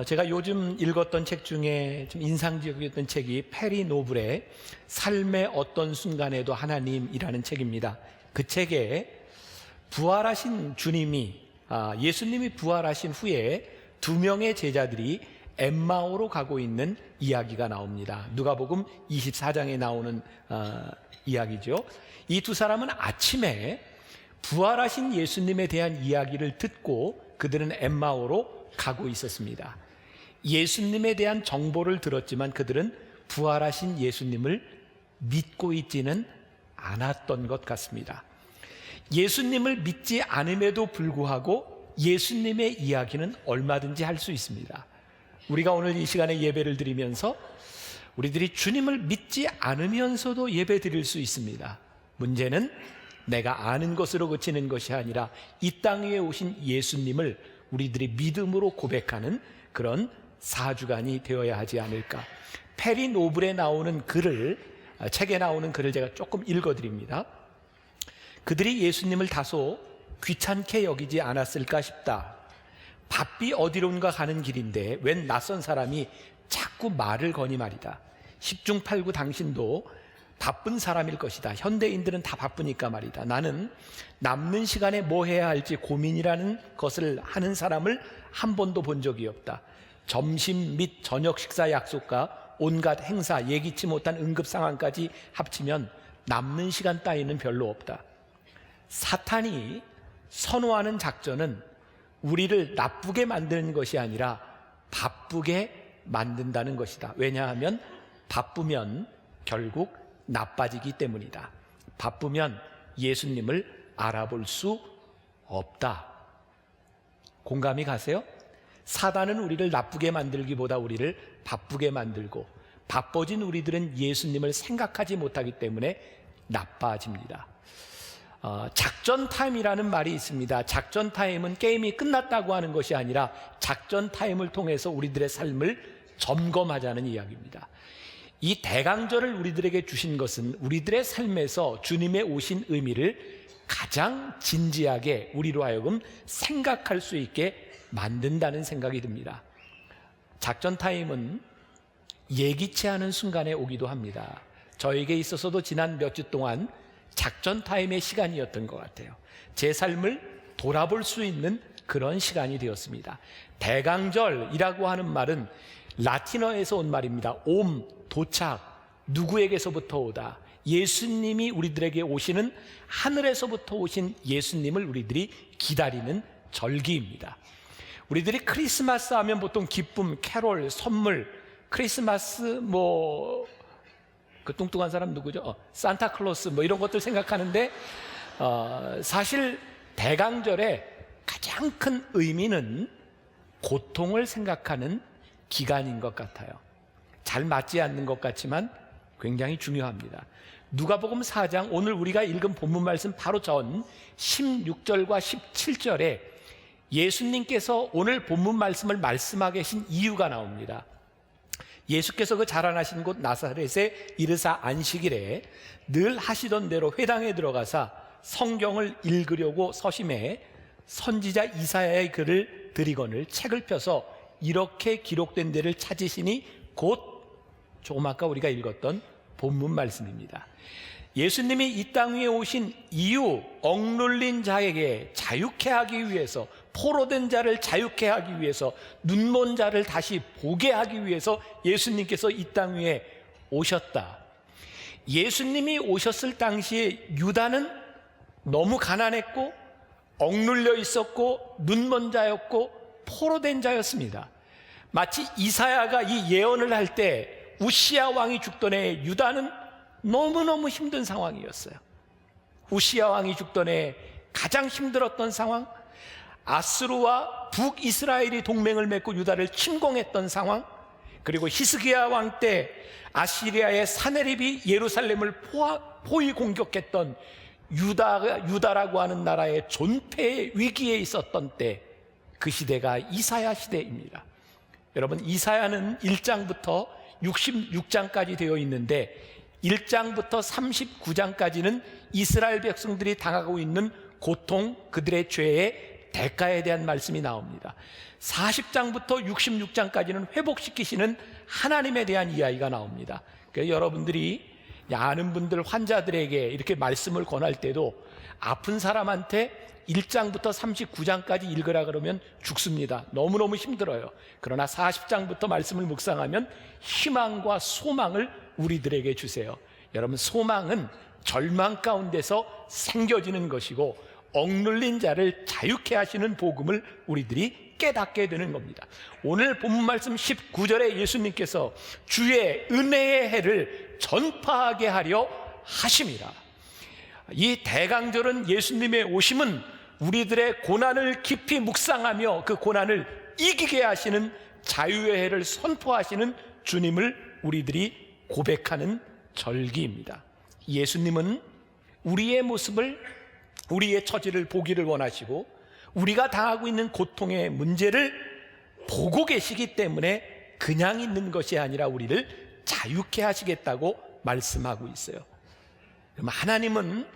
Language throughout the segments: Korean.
제가 요즘 읽었던 책 중에 좀 인상적이었던 책이 페리 노블의 삶의 어떤 순간에도 하나님이라는 책입니다. 그 책에 부활하신 주님이 예수님이 부활하신 후에 두 명의 제자들이 엠마오로 가고 있는 이야기가 나옵니다. 누가복음 24장에 나오는 이야기죠. 이 두 사람은 아침에 부활하신 예수님에 대한 이야기를 듣고 그들은 엠마오로 가고 있었습니다. 예수님에 대한 정보를 들었지만 그들은 부활하신 예수님을 믿고 있지는 않았던 것 같습니다. 예수님을 믿지 않음에도 불구하고 예수님의 이야기는 얼마든지 할 수 있습니다. 우리가 오늘 이 시간에 예배를 드리면서 우리들이 주님을 믿지 않으면서도 예배 드릴 수 있습니다. 문제는 내가 아는 것으로 그치는 것이 아니라 이 땅 위에 오신 예수님을 우리들이 믿음으로 고백하는 그런 사주간이 되어야 하지 않을까. 페리 노블에 나오는 글을, 책에 나오는 글을 제가 조금 읽어드립니다. 그들이 예수님을 다소 귀찮게 여기지 않았을까 싶다. 바삐 어디론가 가는 길인데 웬 낯선 사람이 자꾸 말을 거니 말이다. 10중 8구 당신도 바쁜 사람일 것이다. 현대인들은 다 바쁘니까 말이다. 나는 남는 시간에 뭐 해야 할지 고민이라는 것을 하는 사람을 한 번도 본 적이 없다. 점심 및 저녁 식사 약속과 온갖 행사, 예기치 못한 응급 상황까지 합치면 남는 시간 따위는 별로 없다. 사탄이 선호하는 작전은 우리를 나쁘게 만드는 것이 아니라 바쁘게 만든다는 것이다. 왜냐하면 바쁘면 결국 나빠지기 때문이다. 바쁘면 예수님을 알아볼 수 없다. 공감이 가세요? 사단은 우리를 나쁘게 만들기보다 우리를 바쁘게 만들고 바빠진 우리들은 예수님을 생각하지 못하기 때문에 나빠집니다. 작전 타임이라는 말이 있습니다. 작전 타임은 게임이 끝났다고 하는 것이 아니라 작전 타임을 통해서 우리들의 삶을 점검하자는 이야기입니다. 이 대강절을 우리들에게 주신 것은 우리들의 삶에서 주님의 오신 의미를 가장 진지하게 우리로 하여금 생각할 수 있게 만든다는 생각이 듭니다. 작전 타임은 예기치 않은 순간에 오기도 합니다. 저에게 있어서도 지난 몇 주 동안 작전 타임의 시간이었던 것 같아요. 제 삶을 돌아볼 수 있는 그런 시간이 되었습니다. 대강절이라고 하는 말은 라틴어에서 온 말입니다. 옴, 도착, 누구에게서부터 오다. 예수님이 우리들에게 오시는 하늘에서부터 오신 예수님을 우리들이 기다리는 절기입니다. 우리들이 크리스마스 하면 보통 기쁨, 캐롤, 선물, 크리스마스 그 뚱뚱한 사람 누구죠? 산타클로스 이런 것들 생각하는데 사실 대강절의 가장 큰 의미는 고통을 생각하는 기간인 것 같아요. 잘 맞지 않는 것 같지만 굉장히 중요합니다. 누가복음 4장 오늘 우리가 읽은 본문 말씀 바로 전 16절과 17절에 예수님께서 오늘 본문 말씀을 말씀하게 하신 이유가 나옵니다. 예수께서 그 자라나신 곳 나사렛에 이르사 안식일에 늘 하시던 대로 회당에 들어가사 성경을 읽으려고 서심해 선지자 이사야의 글을 들이거늘 책을 펴서 이렇게 기록된 데를 찾으시니 곧 조금 아까 우리가 읽었던 본문 말씀입니다. 예수님이 이 땅 위에 오신 이유, 억눌린 자에게 자유케 하기 위해서, 포로된 자를 자유케 하기 위해서, 눈먼 자를 다시 보게 하기 위해서 예수님께서 이 땅 위에 오셨다. 예수님이 오셨을 당시에 유다는 너무 가난했고 억눌려 있었고 눈먼 자였고 포로된 자였습니다. 마치 이사야가 이 예언을 할 때 우시야 왕이 죽던 해 유다는 너무너무 힘든 상황이었어요. 우시야 왕이 죽던 해 가장 힘들었던 상황, 아스루와 북이스라엘이 동맹을 맺고 유다를 침공했던 상황, 그리고 히스기야 왕 때 아시리아의 사네립이 예루살렘을 포위 공격했던 유다라고 하는 나라의 존폐의 위기에 있었던 때, 그 시대가 이사야 시대입니다. 여러분, 이사야는 1장부터 66장까지 되어 있는데 1장부터 39장까지는 이스라엘 백성들이 당하고 있는 고통, 그들의 죄의 대가에 대한 말씀이 나옵니다. 40장부터 66장까지는 회복시키시는 하나님에 대한 이야기가 나옵니다. 그래서 여러분들이 아는 분들, 환자들에게 이렇게 말씀을 권할 때도 아픈 사람한테 1장부터 39장까지 읽으라 그러면 죽습니다. 너무너무 힘들어요. 그러나 40장부터 말씀을 묵상하면 희망과 소망을 우리들에게 주세요. 여러분, 소망은 절망 가운데서 생겨지는 것이고 억눌린 자를 자유케 하시는 복음을 우리들이 깨닫게 되는 겁니다. 오늘 본문 말씀 19절에 예수님께서 주의 은혜의 해를 전파하게 하려 하심이라. 이 대강절은 예수님의 오심은 우리들의 고난을 깊이 묵상하며 그 고난을 이기게 하시는 자유의 해를 선포하시는 주님을 우리들이 고백하는 절기입니다. 예수님은 우리의 모습을, 우리의 처지를 보기를 원하시고 우리가 당하고 있는 고통의 문제를 보고 계시기 때문에 그냥 있는 것이 아니라 우리를 자유케 하시겠다고 말씀하고 있어요. 그럼 하나님은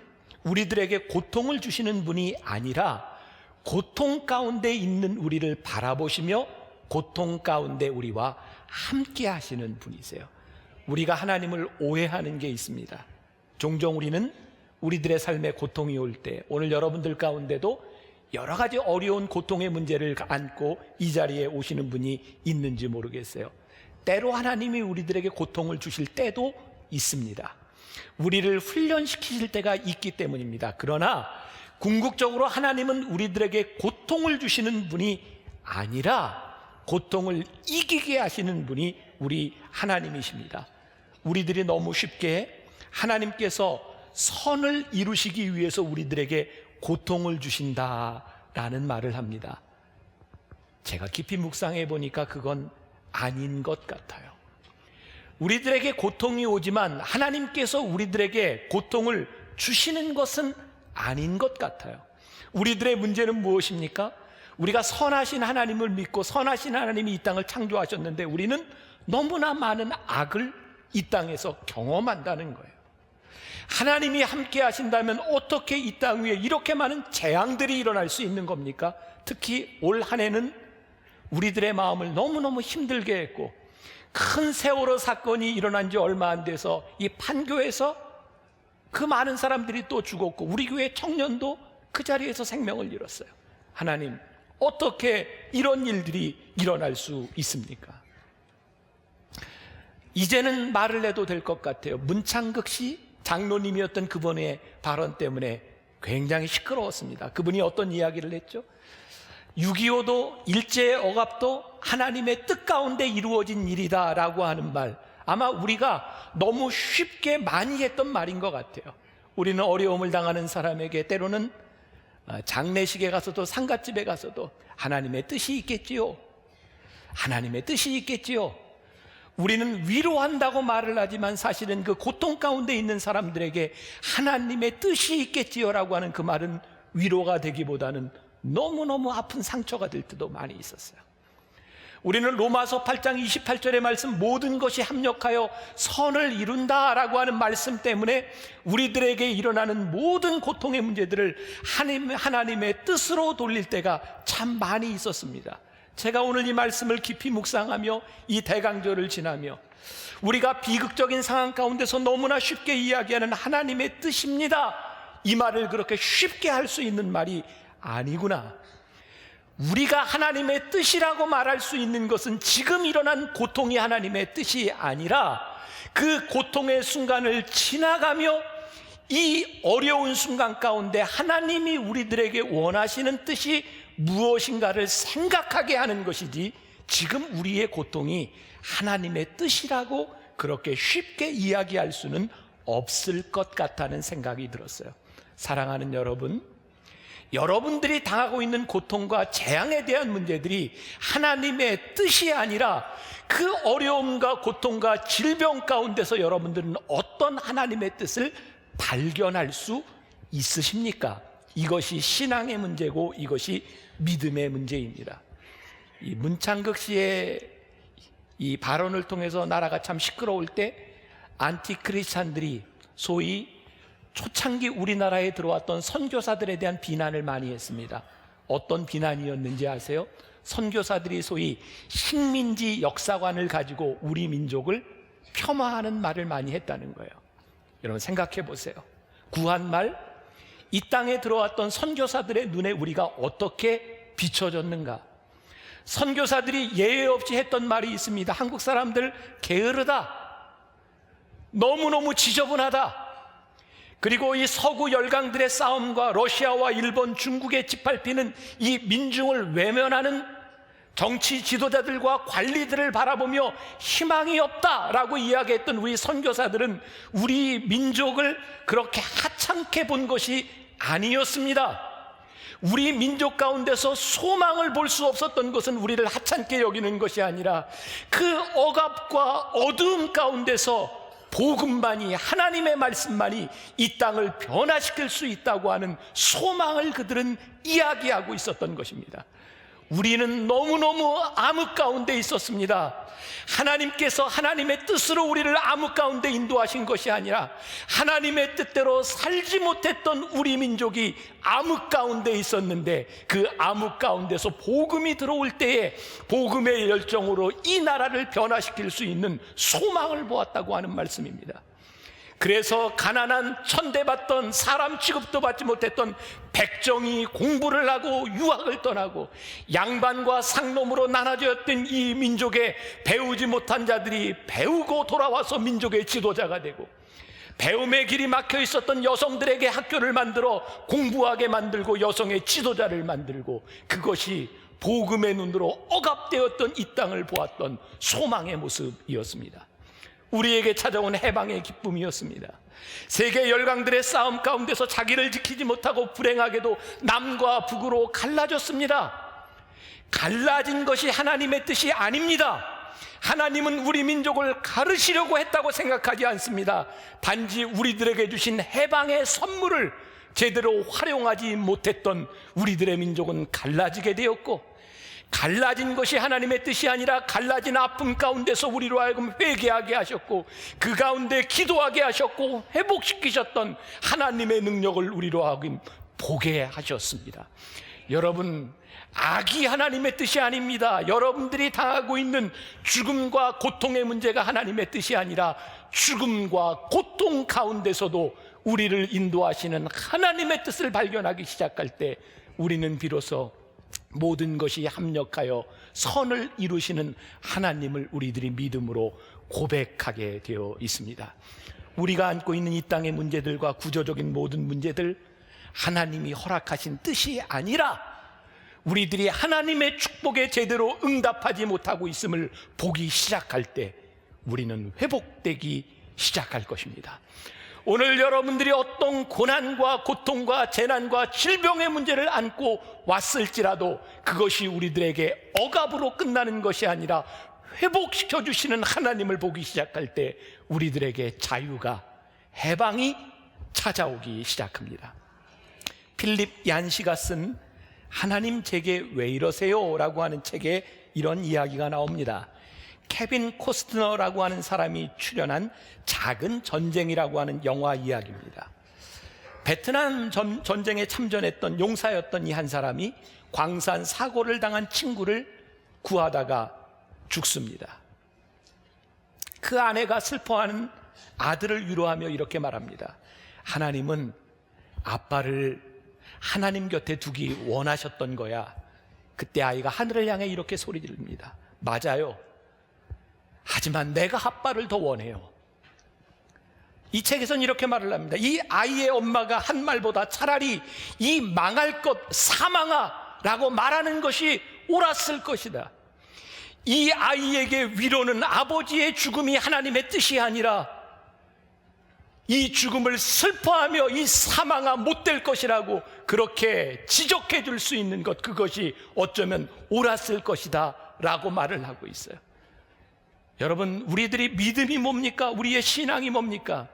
우리들에게 고통을 주시는 분이 아니라 고통 가운데 있는 우리를 바라보시며 고통 가운데 우리와 함께 하시는 분이세요. 우리가 하나님을 오해하는 게 있습니다. 종종 우리는 우리들의 삶에 고통이 올 때, 오늘 여러분들 가운데도 여러 가지 어려운 고통의 문제를 안고 이 자리에 오시는 분이 있는지 모르겠어요. 때로 하나님이 우리들에게 고통을 주실 때도 있습니다. 우리를 훈련시키실 때가 있기 때문입니다. 그러나 궁극적으로 하나님은 우리들에게 고통을 주시는 분이 아니라 고통을 이기게 하시는 분이 우리 하나님이십니다. 우리들이 너무 쉽게 하나님께서 선을 이루시기 위해서 우리들에게 고통을 주신다라는 말을 합니다. 제가 깊이 묵상해 보니까 그건 아닌 것 같아요. 우리들에게 고통이 오지만 하나님께서 우리들에게 고통을 주시는 것은 아닌 것 같아요. 우리들의 문제는 무엇입니까? 우리가 선하신 하나님을 믿고 선하신 하나님이 이 땅을 창조하셨는데 우리는 너무나 많은 악을 이 땅에서 경험한다는 거예요. 하나님이 함께 하신다면 어떻게 이 땅 위에 이렇게 많은 재앙들이 일어날 수 있는 겁니까? 특히 올 한 해는 우리들의 마음을 너무너무 힘들게 했고, 큰 세월호 사건이 일어난 지 얼마 안 돼서 이 판교에서 그 많은 사람들이 또 죽었고 우리 교회 청년도 그 자리에서 생명을 잃었어요. 하나님, 어떻게 이런 일들이 일어날 수 있습니까? 이제는 말을 해도 될 것 같아요. 문창극 씨 장로님이었던 그분의 발언 때문에 굉장히 시끄러웠습니다. 그분이 어떤 이야기를 했죠? 6.25도 일제의 억압도 하나님의 뜻 가운데 이루어진 일이다 라고 하는 말, 아마 우리가 너무 쉽게 많이 했던 말인 것 같아요. 우리는 어려움을 당하는 사람에게 때로는 장례식에 가서도 상갓집에 가서도 하나님의 뜻이 있겠지요, 하나님의 뜻이 있겠지요. 우리는 위로한다고 말을 하지만 사실은 그 고통 가운데 있는 사람들에게 하나님의 뜻이 있겠지요 라고 하는 그 말은 위로가 되기보다는 너무너무 아픈 상처가 될 때도 많이 있었어요. 우리는 로마서 8장 28절의 말씀, 모든 것이 합력하여 선을 이룬다라고 하는 말씀 때문에 우리들에게 일어나는 모든 고통의 문제들을 하나님의 뜻으로 돌릴 때가 참 많이 있었습니다. 제가 오늘 이 말씀을 깊이 묵상하며 이 대강절을 지나며 우리가 비극적인 상황 가운데서 너무나 쉽게 이야기하는 하나님의 뜻입니다, 이 말을 그렇게 쉽게 할 수 있는 말이 아니구나. 우리가 하나님의 뜻이라고 말할 수 있는 것은 지금 일어난 고통이 하나님의 뜻이 아니라 그 고통의 순간을 지나가며 이 어려운 순간 가운데 하나님이 우리들에게 원하시는 뜻이 무엇인가를 생각하게 하는 것이지, 지금 우리의 고통이 하나님의 뜻이라고 그렇게 쉽게 이야기할 수는 없을 것 같다는 생각이 들었어요. 사랑하는 여러분, 여러분들이 당하고 있는 고통과 재앙에 대한 문제들이 하나님의 뜻이 아니라 그 어려움과 고통과 질병 가운데서 여러분들은 어떤 하나님의 뜻을 발견할 수 있으십니까? 이것이 신앙의 문제고 이것이 믿음의 문제입니다. 이 문창극 씨의 이 발언을 통해서 나라가 참 시끄러울 때 안티크리스찬들이 소위 초창기 우리나라에 들어왔던 선교사들에 대한 비난을 많이 했습니다. 어떤 비난이었는지 아세요? 선교사들이 소위 식민지 역사관을 가지고 우리 민족을 폄하하는 말을 많이 했다는 거예요. 여러분 생각해 보세요. 구한말, 이 땅에 들어왔던 선교사들의 눈에 우리가 어떻게 비춰졌는가? 선교사들이 예외 없이 했던 말이 있습니다. 한국 사람들 게으르다, 너무너무 지저분하다. 그리고 이 서구 열강들의 싸움과 러시아와 일본, 중국의 짓밟히는 이 민중을 외면하는 정치 지도자들과 관리들을 바라보며 희망이 없다라고 이야기했던 우리 선교사들은 우리 민족을 그렇게 하찮게 본 것이 아니었습니다. 우리 민족 가운데서 소망을 볼 수 없었던 것은 우리를 하찮게 여기는 것이 아니라 그 억압과 어두움 가운데서 복음만이, 하나님의 말씀만이 이 땅을 변화시킬 수 있다고 하는 소망을 그들은 이야기하고 있었던 것입니다. 우리는 너무너무 암흑 가운데 있었습니다. 하나님께서 하나님의 뜻으로 우리를 암흑 가운데 인도하신 것이 아니라 하나님의 뜻대로 살지 못했던 우리 민족이 암흑 가운데 있었는데, 그 암흑 가운데서 복음이 들어올 때에 복음의 열정으로 이 나라를 변화시킬 수 있는 소망을 보았다고 하는 말씀입니다. 그래서 가난한, 천대받던, 사람 취급도 받지 못했던 백정이 공부를 하고 유학을 떠나고 양반과 상놈으로 나눠졌던 이 민족에 배우지 못한 자들이 배우고 돌아와서 민족의 지도자가 되고, 배움의 길이 막혀 있었던 여성들에게 학교를 만들어 공부하게 만들고 여성의 지도자를 만들고, 그것이 복음의 눈으로 억압되었던 이 땅을 보았던 소망의 모습이었습니다. 우리에게 찾아온 해방의 기쁨이었습니다. 세계 열강들의 싸움 가운데서 자기를 지키지 못하고 불행하게도 남과 북으로 갈라졌습니다. 갈라진 것이 하나님의 뜻이 아닙니다. 하나님은 우리 민족을 가르치려고 했다고 생각하지 않습니다. 단지 우리들에게 주신 해방의 선물을 제대로 활용하지 못했던 우리들의 민족은 갈라지게 되었고, 갈라진 것이 하나님의 뜻이 아니라 갈라진 아픔 가운데서 우리로 하여금 회개하게 하셨고, 그 가운데 기도하게 하셨고 회복시키셨던 하나님의 능력을 우리로 하여금 보게 하셨습니다. 여러분, 악이 하나님의 뜻이 아닙니다. 여러분들이 당하고 있는 죽음과 고통의 문제가 하나님의 뜻이 아니라 죽음과 고통 가운데서도 우리를 인도하시는 하나님의 뜻을 발견하기 시작할 때 우리는 비로소 모든 것이 합력하여 선을 이루시는 하나님을 우리들이 믿음으로 고백하게 되어 있습니다. 우리가 안고 있는 이 땅의 문제들과 구조적인 모든 문제들, 하나님이 허락하신 뜻이 아니라 우리들이 하나님의 축복에 제대로 응답하지 못하고 있음을 보기 시작할 때 우리는 회복되기 시작할 것입니다. 오늘 여러분들이 어떤 고난과 고통과 재난과 질병의 문제를 안고 왔을지라도 그것이 우리들에게 억압으로 끝나는 것이 아니라 회복시켜 주시는 하나님을 보기 시작할 때 우리들에게 자유가, 해방이 찾아오기 시작합니다. 필립 얀시가 쓴 하나님 제게 왜 이러세요? 라고 하는 책에 이런 이야기가 나옵니다. 케빈 코스트너라고 하는 사람이 출연한 작은 전쟁이라고 하는 영화 이야기입니다. 베트남 전쟁에 참전했던 용사였던 이 한 사람이 광산 사고를 당한 친구를 구하다가 죽습니다. 그 아내가 슬퍼하는 아들을 위로하며 이렇게 말합니다. 하나님은 아빠를 하나님 곁에 두기 원하셨던 거야. 그때 아이가 하늘을 향해 이렇게 소리 지릅니다. 맞아요. 하지만 내가 아빠를 더 원해요. 이 책에서는 이렇게 말을 합니다. 이 아이의 엄마가 한 말보다 차라리 이 망할 것 사망아 라고 말하는 것이 옳았을 것이다. 이 아이에게 위로는 아버지의 죽음이 하나님의 뜻이 아니라 이 죽음을 슬퍼하며 이 사망아 못될 것이라고 그렇게 지적해 줄 수 있는 것, 그것이 어쩌면 옳았을 것이다 라고 말을 하고 있어요. 여러분, 우리들이 믿음이 뭡니까? 우리의 신앙이 뭡니까?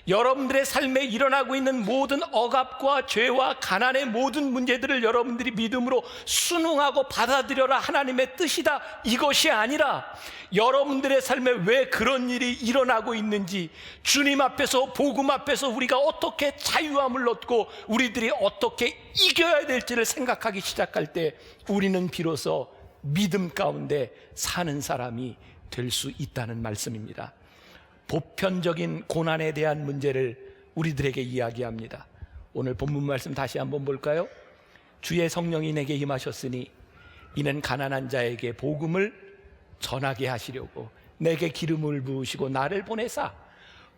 여러분들의 삶에 일어나고 있는 모든 억압과 죄와 가난의 모든 문제들을 여러분들이 믿음으로 순응하고 받아들여라, 하나님의 뜻이다, 이것이 아니라 여러분들의 삶에 왜 그런 일이 일어나고 있는지, 주님 앞에서, 복음 앞에서 우리가 어떻게 자유함을 얻고 우리들이 어떻게 이겨야 될지를 생각하기 시작할 때 우리는 비로소 믿음 가운데 사는 사람이 될 수 있다는 말씀입니다. 보편적인 고난에 대한 문제를 우리들에게 이야기합니다. 오늘 본문 말씀 다시 한번 볼까요? 주의 성령이 내게 임하셨으니 이는 가난한 자에게 복음을 전하게 하시려고 내게 기름을 부으시고 나를 보내사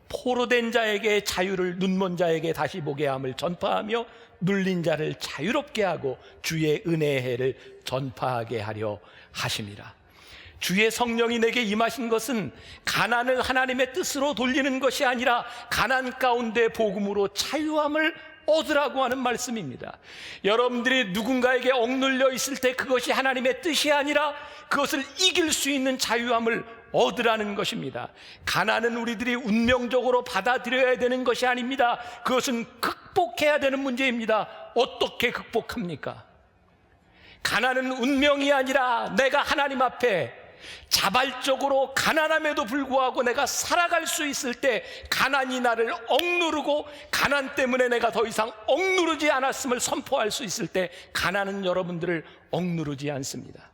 포로된 자에게 자유를, 눈먼 자에게 다시 보게 함을 전파하며 눌린 자를 자유롭게 하고 주의 은혜의 해를 전파하게 하려 하심이라. 주의 성령이 내게 임하신 것은 가난을 하나님의 뜻으로 돌리는 것이 아니라 가난 가운데 복음으로 자유함을 얻으라고 하는 말씀입니다. 여러분들이 누군가에게 억눌려 있을 때 그것이 하나님의 뜻이 아니라 그것을 이길 수 있는 자유함을 얻으라는 것입니다. 가난은 우리들이 운명적으로 받아들여야 되는 것이 아닙니다. 그것은 극복해야 되는 문제입니다. 어떻게 극복합니까? 가난은 운명이 아니라 내가 하나님 앞에 자발적으로 가난함에도 불구하고 내가 살아갈 수 있을 때, 가난이 나를 억누르고 가난 때문에 내가 더 이상 억누르지 않았음을 선포할 수 있을 때, 가난은 여러분들을 억누르지 않습니다.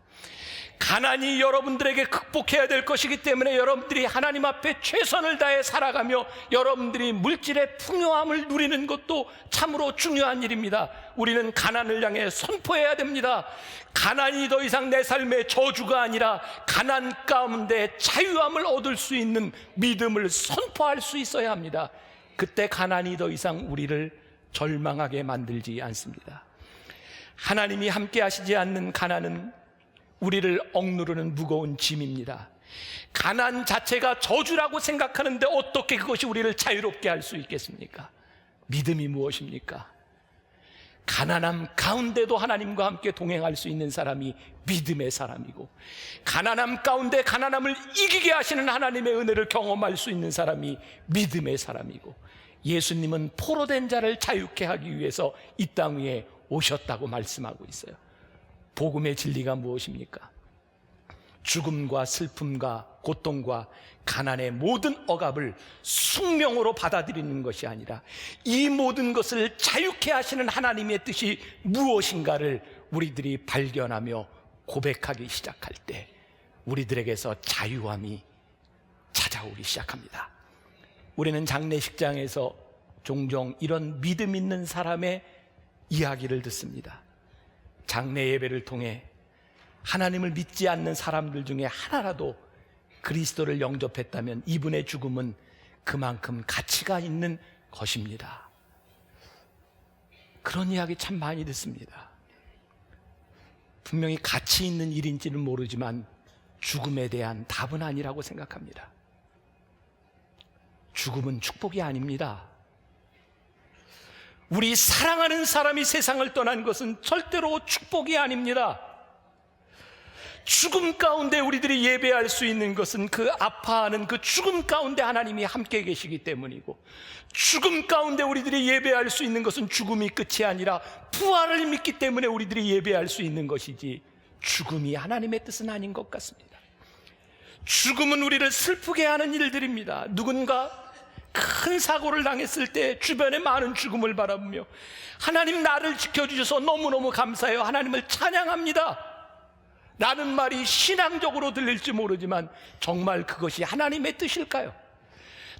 가난이 여러분들에게 극복해야 될 것이기 때문에 여러분들이 하나님 앞에 최선을 다해 살아가며 여러분들이 물질의 풍요함을 누리는 것도 참으로 중요한 일입니다. 우리는 가난을 향해 선포해야 됩니다. 가난이 더 이상 내 삶의 저주가 아니라 가난 가운데 자유함을 얻을 수 있는 믿음을 선포할 수 있어야 합니다. 그때 가난이 더 이상 우리를 절망하게 만들지 않습니다. 하나님이 함께 하시지 않는 가난은 우리를 억누르는 무거운 짐입니다. 가난 자체가 저주라고 생각하는데 어떻게 그것이 우리를 자유롭게 할 수 있겠습니까? 믿음이 무엇입니까? 가난함 가운데도 하나님과 함께 동행할 수 있는 사람이 믿음의 사람이고, 가난함 가운데 가난함을 이기게 하시는 하나님의 은혜를 경험할 수 있는 사람이 믿음의 사람이고, 예수님은 포로된 자를 자유케 하기 위해서 이 땅 위에 오셨다고 말씀하고 있어요. 복음의 진리가 무엇입니까? 죽음과 슬픔과 고통과 가난의 모든 억압을 숙명으로 받아들이는 것이 아니라 이 모든 것을 자유케 하시는 하나님의 뜻이 무엇인가를 우리들이 발견하며 고백하기 시작할 때 우리들에게서 자유함이 찾아오기 시작합니다. 우리는 장례식장에서 종종 이런 믿음 있는 사람의 이야기를 듣습니다. 장례 예배를 통해 하나님을 믿지 않는 사람들 중에 하나라도 그리스도를 영접했다면 이분의 죽음은 그만큼 가치가 있는 것입니다. 그런 이야기 참 많이 듣습니다. 분명히 가치 있는 일인지는 모르지만 죽음에 대한 답은 아니라고 생각합니다. 죽음은 축복이 아닙니다. 우리 사랑하는 사람이 세상을 떠난 것은 절대로 축복이 아닙니다. 죽음 가운데 우리들이 예배할 수 있는 것은 그 아파하는 그 죽음 가운데 하나님이 함께 계시기 때문이고, 죽음 가운데 우리들이 예배할 수 있는 것은 죽음이 끝이 아니라 부활을 믿기 때문에 우리들이 예배할 수 있는 것이지, 죽음이 하나님의 뜻은 아닌 것 같습니다. 죽음은 우리를 슬프게 하는 일들입니다. 누군가 큰 사고를 당했을 때 주변에 많은 죽음을 바라보며 하나님 나를 지켜주셔서 너무너무 감사해요, 하나님을 찬양합니다 라는 말이 신앙적으로 들릴지 모르지만 정말 그것이 하나님의 뜻일까요?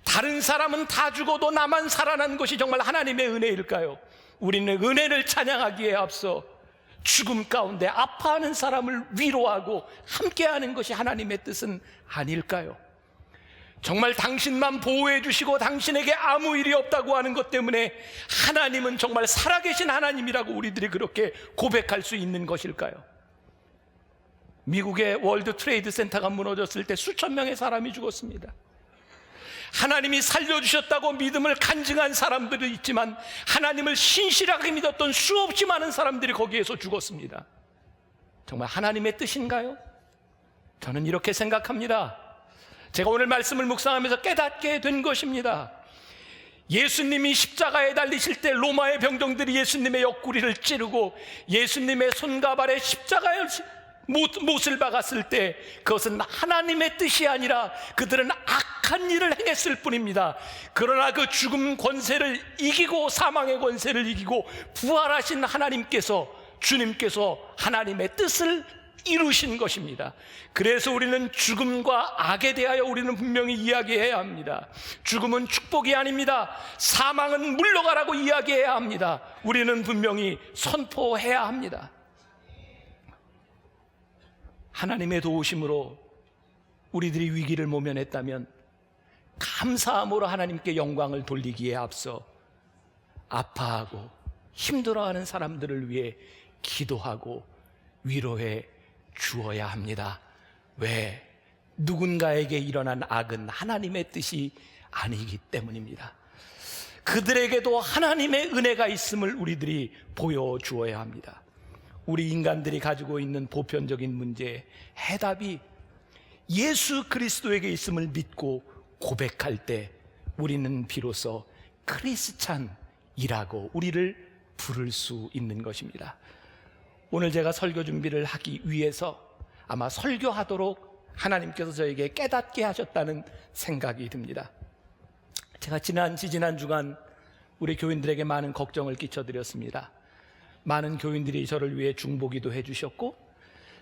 다른 사람은 다 죽어도 나만 살아난 것이 정말 하나님의 은혜일까요? 우리는 은혜를 찬양하기에 앞서 죽음 가운데 아파하는 사람을 위로하고 함께하는 것이 하나님의 뜻은 아닐까요? 정말 당신만 보호해 주시고 당신에게 아무 일이 없다고 하는 것 때문에 하나님은 정말 살아계신 하나님이라고 우리들이 그렇게 고백할 수 있는 것일까요? 미국의 월드 트레이드 센터가 무너졌을 때 수천 명의 사람이 죽었습니다. 하나님이 살려주셨다고 믿음을 간증한 사람들도 있지만 하나님을 신실하게 믿었던 수없이 많은 사람들이 거기에서 죽었습니다. 정말 하나님의 뜻인가요? 저는 이렇게 생각합니다. 제가 오늘 말씀을 묵상하면서 깨닫게 된 것입니다. 예수님이 십자가에 달리실 때 로마의 병정들이 예수님의 옆구리를 찌르고 예수님의 손과 발에 십자가의 못을 박았을 때 그것은 하나님의 뜻이 아니라 그들은 악한 일을 행했을 뿐입니다. 그러나 그 죽음 권세를 이기고 사망의 권세를 이기고 부활하신 하나님께서, 주님께서 하나님의 뜻을 이루신 것입니다. 그래서 우리는 죽음과 악에 대하여 우리는 분명히 이야기해야 합니다. 죽음은 축복이 아닙니다. 사망은 물러가라고 이야기해야 합니다. 우리는 분명히 선포해야 합니다. 하나님의 도우심으로 우리들이 위기를 모면했다면 감사함으로 하나님께 영광을 돌리기에 앞서 아파하고 힘들어하는 사람들을 위해 기도하고 위로해 주어야 합니다. 왜? 누군가에게 일어난 악은 하나님의 뜻이 아니기 때문입니다. 그들에게도 하나님의 은혜가 있음을 우리들이 보여주어야 합니다. 우리 인간들이 가지고 있는 보편적인 문제의 해답이 예수 그리스도에게 있음을 믿고 고백할 때 우리는 비로소 크리스찬이라고 우리를 부를 수 있는 것입니다. 오늘 제가 설교 준비를 하기 위해서 아마 설교하도록 하나님께서 저에게 깨닫게 하셨다는 생각이 듭니다. 제가 지난 주간 우리 교인들에게 많은 걱정을 끼쳐드렸습니다. 많은 교인들이 저를 위해 중보기도 해주셨고,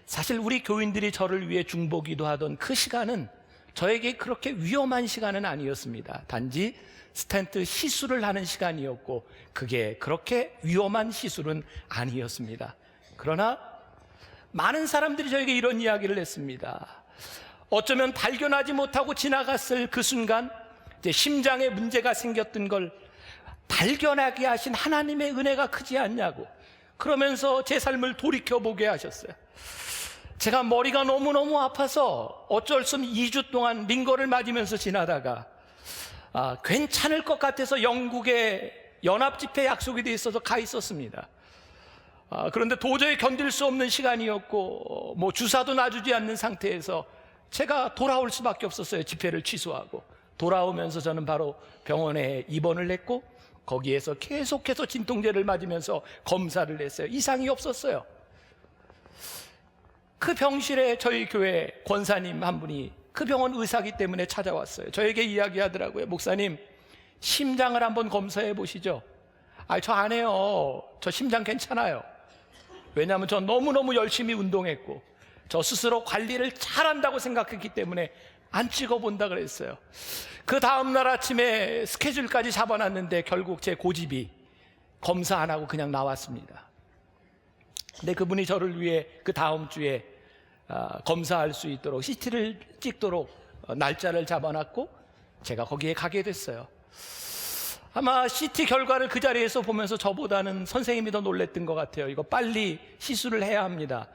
사실 우리 교인들이 저를 위해 중보기도 하던 그 시간은 저에게 그렇게 위험한 시간은 아니었습니다. 단지 스텐트 시술을 하는 시간이었고 그게 그렇게 위험한 시술은 아니었습니다. 그러나 많은 사람들이 저에게 이런 이야기를 했습니다. 어쩌면 발견하지 못하고 지나갔을 그 순간 이제 심장에 문제가 생겼던 걸 발견하게 하신 하나님의 은혜가 크지 않냐고, 그러면서 제 삶을 돌이켜보게 하셨어요. 제가 머리가 너무너무 아파서 어쩔 수 없이 2주 동안 링거를 맞으면서 지나다가 괜찮을 것 같아서 영국에 연합집회 약속이 돼 있어서 가 있었습니다. 그런데 도저히 견딜 수 없는 시간이었고 주사도 놔주지 않는 상태에서 제가 돌아올 수밖에 없었어요. 집회를 취소하고 돌아오면서 저는 바로 병원에 입원을 했고 거기에서 계속해서 진통제를 맞으면서 검사를 했어요. 이상이 없었어요. 그 병실에 저희 교회 권사님 한 분이 그 병원 의사기 때문에 찾아왔어요. 저에게 이야기하더라고요. 목사님, 심장을 한번 검사해 보시죠. 저 안 해요. 저 심장 괜찮아요. 왜냐하면 저 너무너무 열심히 운동했고 저 스스로 관리를 잘한다고 생각했기 때문에 안 찍어본다 그랬어요. 그 다음날 아침에 스케줄까지 잡아놨는데 결국 제 고집이 검사 안 하고 그냥 나왔습니다. 근데 그분이 저를 위해 그 다음 주에 검사할 수 있도록 CT를 찍도록 날짜를 잡아놨고 제가 거기에 가게 됐어요. 아마 CT 결과를 그 자리에서 보면서 저보다는 선생님이 더 놀랬던 것 같아요. 이거 빨리 시술을 해야 합니다.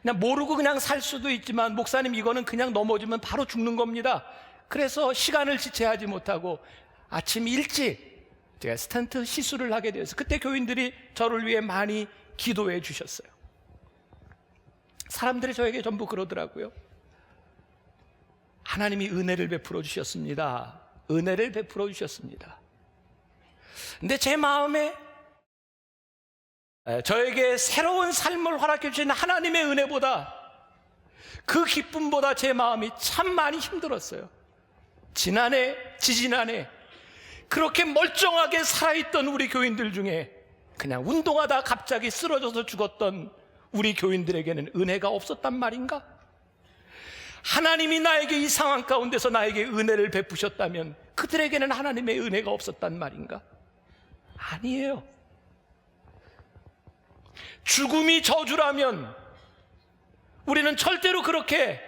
그냥 모르고 그냥 살 수도 있지만 목사님 이거는 그냥 넘어지면 바로 죽는 겁니다. 그래서 시간을 지체하지 못하고 아침 일찍 제가 스텐트 시술을 하게 되어서 그때 교인들이 저를 위해 많이 기도해 주셨어요. 사람들이 저에게 전부 그러더라고요. 하나님이 은혜를 베풀어 주셨습니다. 은혜를 베풀어 주셨습니다. 근데 제 마음에 저에게 새로운 삶을 허락해 주신 하나님의 은혜보다 그 기쁨보다 제 마음이 참 많이 힘들었어요. 지지난해 그렇게 멀쩡하게 살아있던 우리 교인들 중에 그냥 운동하다 갑자기 쓰러져서 죽었던 우리 교인들에게는 은혜가 없었단 말인가? 하나님이 나에게 이 상황 가운데서 나에게 은혜를 베푸셨다면 그들에게는 하나님의 은혜가 없었단 말인가? 아니에요. 죽음이 저주라면 우리는 절대로 그렇게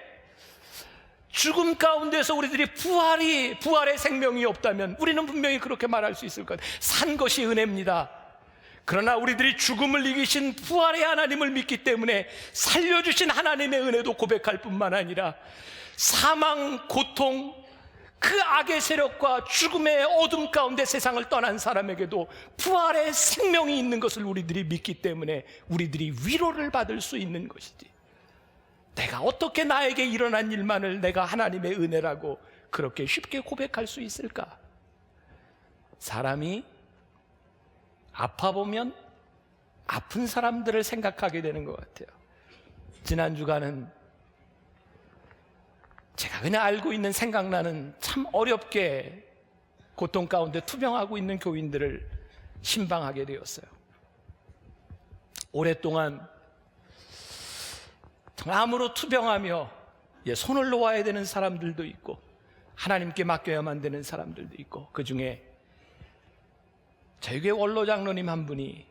죽음 가운데서 우리들이 부활의 생명이 없다면 우리는 분명히 그렇게 말할 수 있을 것 같아요. 산 것이 은혜입니다. 그러나 우리들이 죽음을 이기신 부활의 하나님을 믿기 때문에 살려주신 하나님의 은혜도 고백할 뿐만 아니라 사망, 고통, 그 악의 세력과 죽음의 어둠 가운데 세상을 떠난 사람에게도 부활의 생명이 있는 것을 우리들이 믿기 때문에 우리들이 위로를 받을 수 있는 것이지, 내가 어떻게 나에게 일어난 일만을 내가 하나님의 은혜라고 그렇게 쉽게 고백할 수 있을까? 사람이 아파 보면 아픈 사람들을 생각하게 되는 것 같아요. 지난 주간은 제가 그냥 알고 있는, 생각나는 참 어렵게 고통 가운데 투병하고 있는 교인들을 신방하게 되었어요. 오랫동안 암으로 투병하며 손을 놓아야 되는 사람들도 있고 하나님께 맡겨야만 되는 사람들도 있고, 그 중에 저희 교회 원로 장로님 한 분이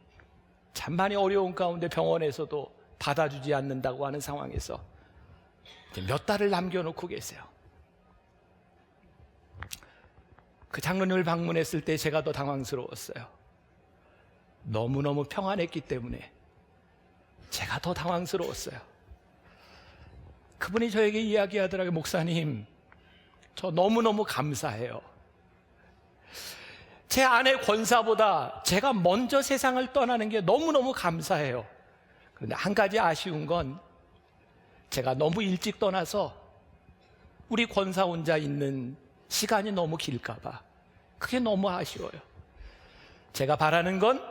참 많이 어려운 가운데 병원에서도 받아주지 않는다고 하는 상황에서 몇 달을 남겨놓고 계세요. 그 장로님을 방문했을 때 제가 더 당황스러웠어요. 너무너무 평안했기 때문에 제가 더 당황스러웠어요. 그분이 저에게 이야기하더라고요. 목사님, 저 너무너무 감사해요. 제 아내 권사보다 제가 먼저 세상을 떠나는 게 너무너무 감사해요. 그런데 한 가지 아쉬운 건 제가 너무 일찍 떠나서 우리 권사 혼자 있는 시간이 너무 길까 봐, 그게 너무 아쉬워요. 제가 바라는 건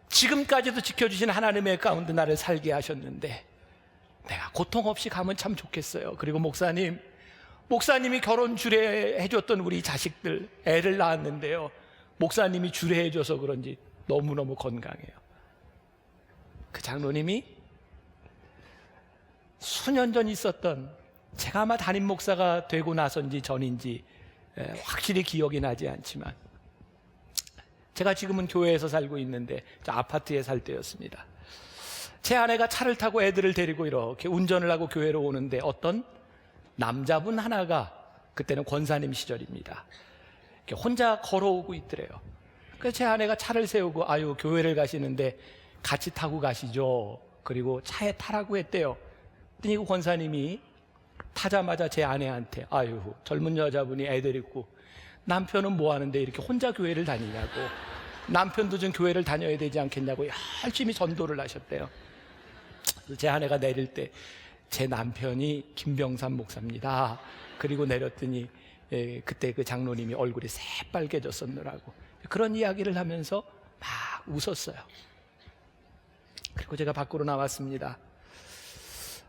지금까지도 지켜주신 하나님의 가운데 나를 살게 하셨는데 내가 고통 없이 가면 참 좋겠어요. 그리고 목사님이 결혼 주례해줬던 우리 자식들, 애를 낳았는데요, 목사님이 주례해줘서 그런지 너무너무 건강해요. 그 장로님이 수년 전 있었던, 제가 아마 담임 목사가 되고 나서인지 전인지 확실히 기억이 나지 않지만, 제가 지금은 교회에서 살고 있는데 저 아파트에 살 때였습니다. 제 아내가 차를 타고 애들을 데리고 이렇게 운전을 하고 교회로 오는데 어떤 남자분 하나가, 그때는 권사님 시절입니다, 혼자 걸어오고 있더래요. 그래서 제 아내가 차를 세우고 아유 교회를 가시는데 같이 타고 가시죠. 그리고 차에 타라고 했대요. 그랬더니 그 권사님이 타자마자 제 아내한테 아유 젊은 여자분이 애들 있고 남편은 뭐 하는데 이렇게 혼자 교회를 다니냐고, 남편도 좀 교회를 다녀야 되지 않겠냐고 열심히 전도를 하셨대요. 제 아내가 내릴 때 제 남편이 김병삼 목사입니다. 그리고 내렸더니 그때 그 장로님이 얼굴이 새빨개졌었느라고 그런 이야기를 하면서 막 웃었어요. 그리고 제가 밖으로 나왔습니다.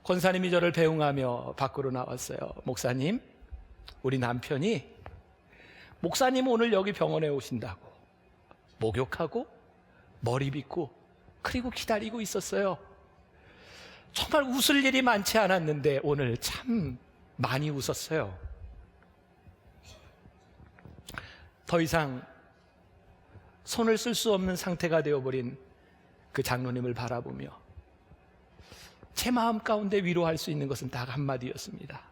권사님이 저를 배웅하며 밖으로 나왔어요. 목사님, 우리 남편이 목사님 오늘 여기 병원에 오신다고 목욕하고 머리 빗고 그리고 기다리고 있었어요. 정말 웃을 일이 많지 않았는데 오늘 참 많이 웃었어요. 더 이상 손을 쓸 수 없는 상태가 되어버린 그 장로님을 바라보며 제 마음 가운데 위로할 수 있는 것은 딱 한마디였습니다.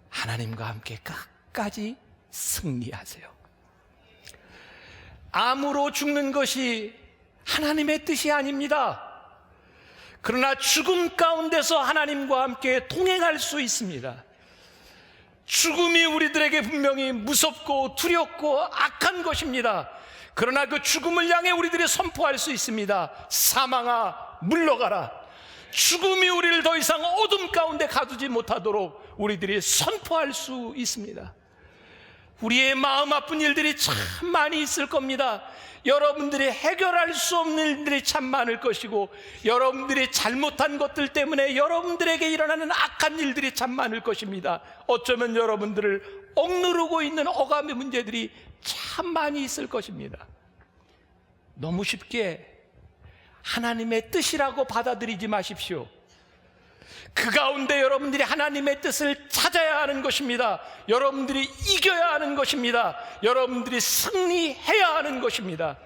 하나님과 함께 끝까지 승리하세요. 암으로 죽는 것이 하나님의 뜻이 아닙니다. 그러나 죽음 가운데서 하나님과 함께 동행할 수 있습니다. 죽음이 우리들에게 분명히 무섭고 두렵고 악한 것입니다. 그러나 그 죽음을 향해 우리들이 선포할 수 있습니다. 사망아 물러가라. 죽음이 우리를 더 이상 어둠 가운데 가두지 못하도록 우리들이 선포할 수 있습니다. 우리의 마음 아픈 일들이 참 많이 있을 겁니다. 여러분들이 해결할 수 없는 일들이 참 많을 것이고, 여러분들이 잘못한 것들 때문에 여러분들에게 일어나는 악한 일들이 참 많을 것입니다. 어쩌면 여러분들을 억누르고 있는 억압의 문제들이 참 많이 있을 것입니다. 너무 쉽게 하나님의 뜻이라고 받아들이지 마십시오. 그 가운데 여러분들이 하나님의 뜻을 찾아야 하는 것입니다. 여러분들이 이겨야 하는 것입니다. 여러분들이 승리해야 하는 것입니다.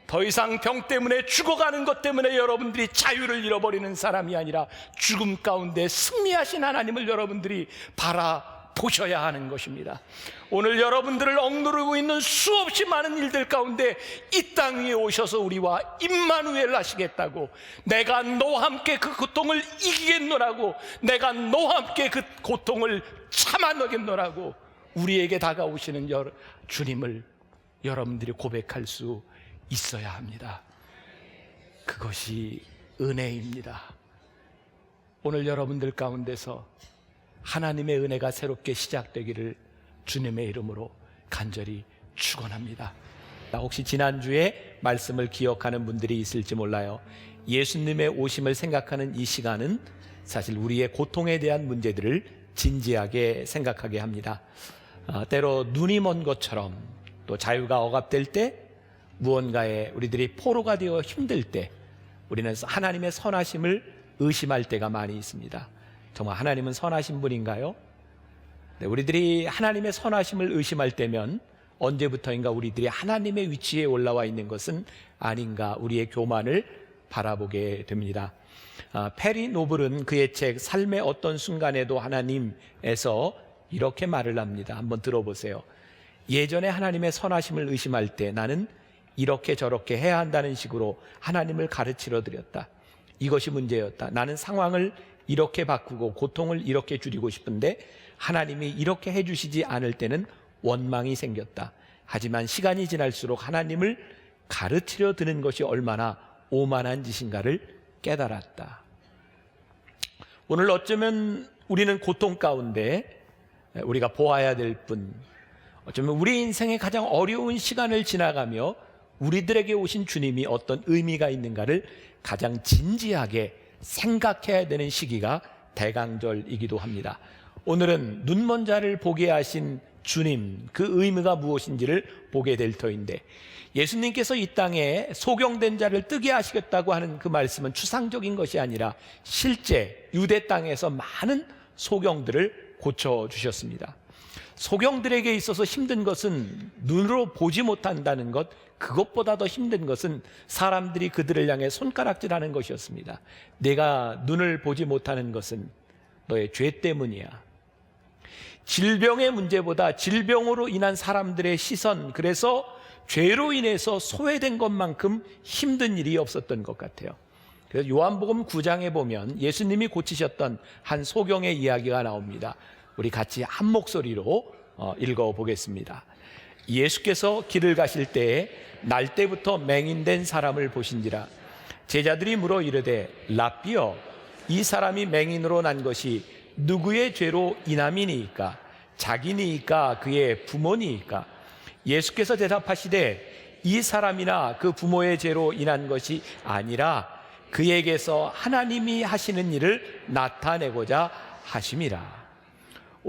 더 이상 병 때문에 죽어가는 것 때문에 여러분들이 자유를 잃어버리는 사람이 아니라 죽음 가운데 승리하신 하나님을 여러분들이 바라보셔야 하는 것입니다. 오늘 여러분들을 억누르고 있는 수없이 많은 일들 가운데 이 땅 위에 오셔서 우리와 임마누엘 하시겠다고, 내가 너와 함께 그 고통을 이기겠노라고, 내가 너와 함께 그 고통을 참아내겠노라고 우리에게 다가오시는 주님을 여러분들이 고백할 수 있어야 합니다. 그것이 은혜입니다. 오늘 여러분들 가운데서 하나님의 은혜가 새롭게 시작되기를 주님의 이름으로 간절히 축원합니다. 혹시 지난주에 말씀을 기억하는 분들이 있을지 몰라요. 예수님의 오심을 생각하는 이 시간은 사실 우리의 고통에 대한 문제들을 진지하게 생각하게 합니다. 때로 눈이 먼 것처럼, 또 자유가 억압될 때, 무언가에 우리들이 포로가 되어 힘들 때 우리는 하나님의 선하심을 의심할 때가 많이 있습니다. 정말 하나님은 선하신 분인가요? 우리들이 하나님의 선하심을 의심할 때면 언제부터인가 우리들이 하나님의 위치에 올라와 있는 것은 아닌가, 우리의 교만을 바라보게 됩니다. 페리 노블은 그의 책 삶의 어떤 순간에도 하나님에서 이렇게 말을 합니다. 한번 들어보세요. 예전에 하나님의 선하심을 의심할 때 나는 이렇게 저렇게 해야 한다는 식으로 하나님을 가르치려 드렸다. 이것이 문제였다. 나는 상황을 이렇게 바꾸고 고통을 이렇게 줄이고 싶은데 하나님이 이렇게 해주시지 않을 때는 원망이 생겼다. 하지만 시간이 지날수록 하나님을 가르치려 드는 것이 얼마나 오만한 짓인가를 깨달았다. 오늘 어쩌면 우리는 고통 가운데 우리가 보아야 될 분, 어쩌면 우리 인생의 가장 어려운 시간을 지나가며 우리들에게 오신 주님이 어떤 의미가 있는가를 가장 진지하게 생각해야 되는 시기가 대강절이기도 합니다. 오늘은 눈먼 자를 보게 하신 주님, 그 의미가 무엇인지를 보게 될 터인데, 예수님께서 이 땅에 소경된 자를 뜨게 하시겠다고 하는 그 말씀은 추상적인 것이 아니라 실제 유대 땅에서 많은 소경들을 고쳐주셨습니다. 소경들에게 있어서 힘든 것은 눈으로 보지 못한다는 것, 그것보다 더 힘든 것은 사람들이 그들을 향해 손가락질하는 것이었습니다. 내가 눈을 보지 못하는 것은 너의 죄 때문이야. 질병의 문제보다 질병으로 인한 사람들의 시선, 그래서 죄로 인해서 소외된 것만큼 힘든 일이 없었던 것 같아요. 그래서 요한복음 9장에 보면 예수님이 고치셨던 한 소경의 이야기가 나옵니다. 우리 같이 한 목소리로 읽어보겠습니다. 예수께서 길을 가실 때에 날때부터 맹인된 사람을 보신지라. 제자들이 물어 이르되 랍비여, 이 사람이 맹인으로 난 것이 누구의 죄로 인함이니이까? 자기니이까 그의 부모니이까? 예수께서 대답하시되 이 사람이나 그 부모의 죄로 인한 것이 아니라 그에게서 하나님이 하시는 일을 나타내고자 하심이라.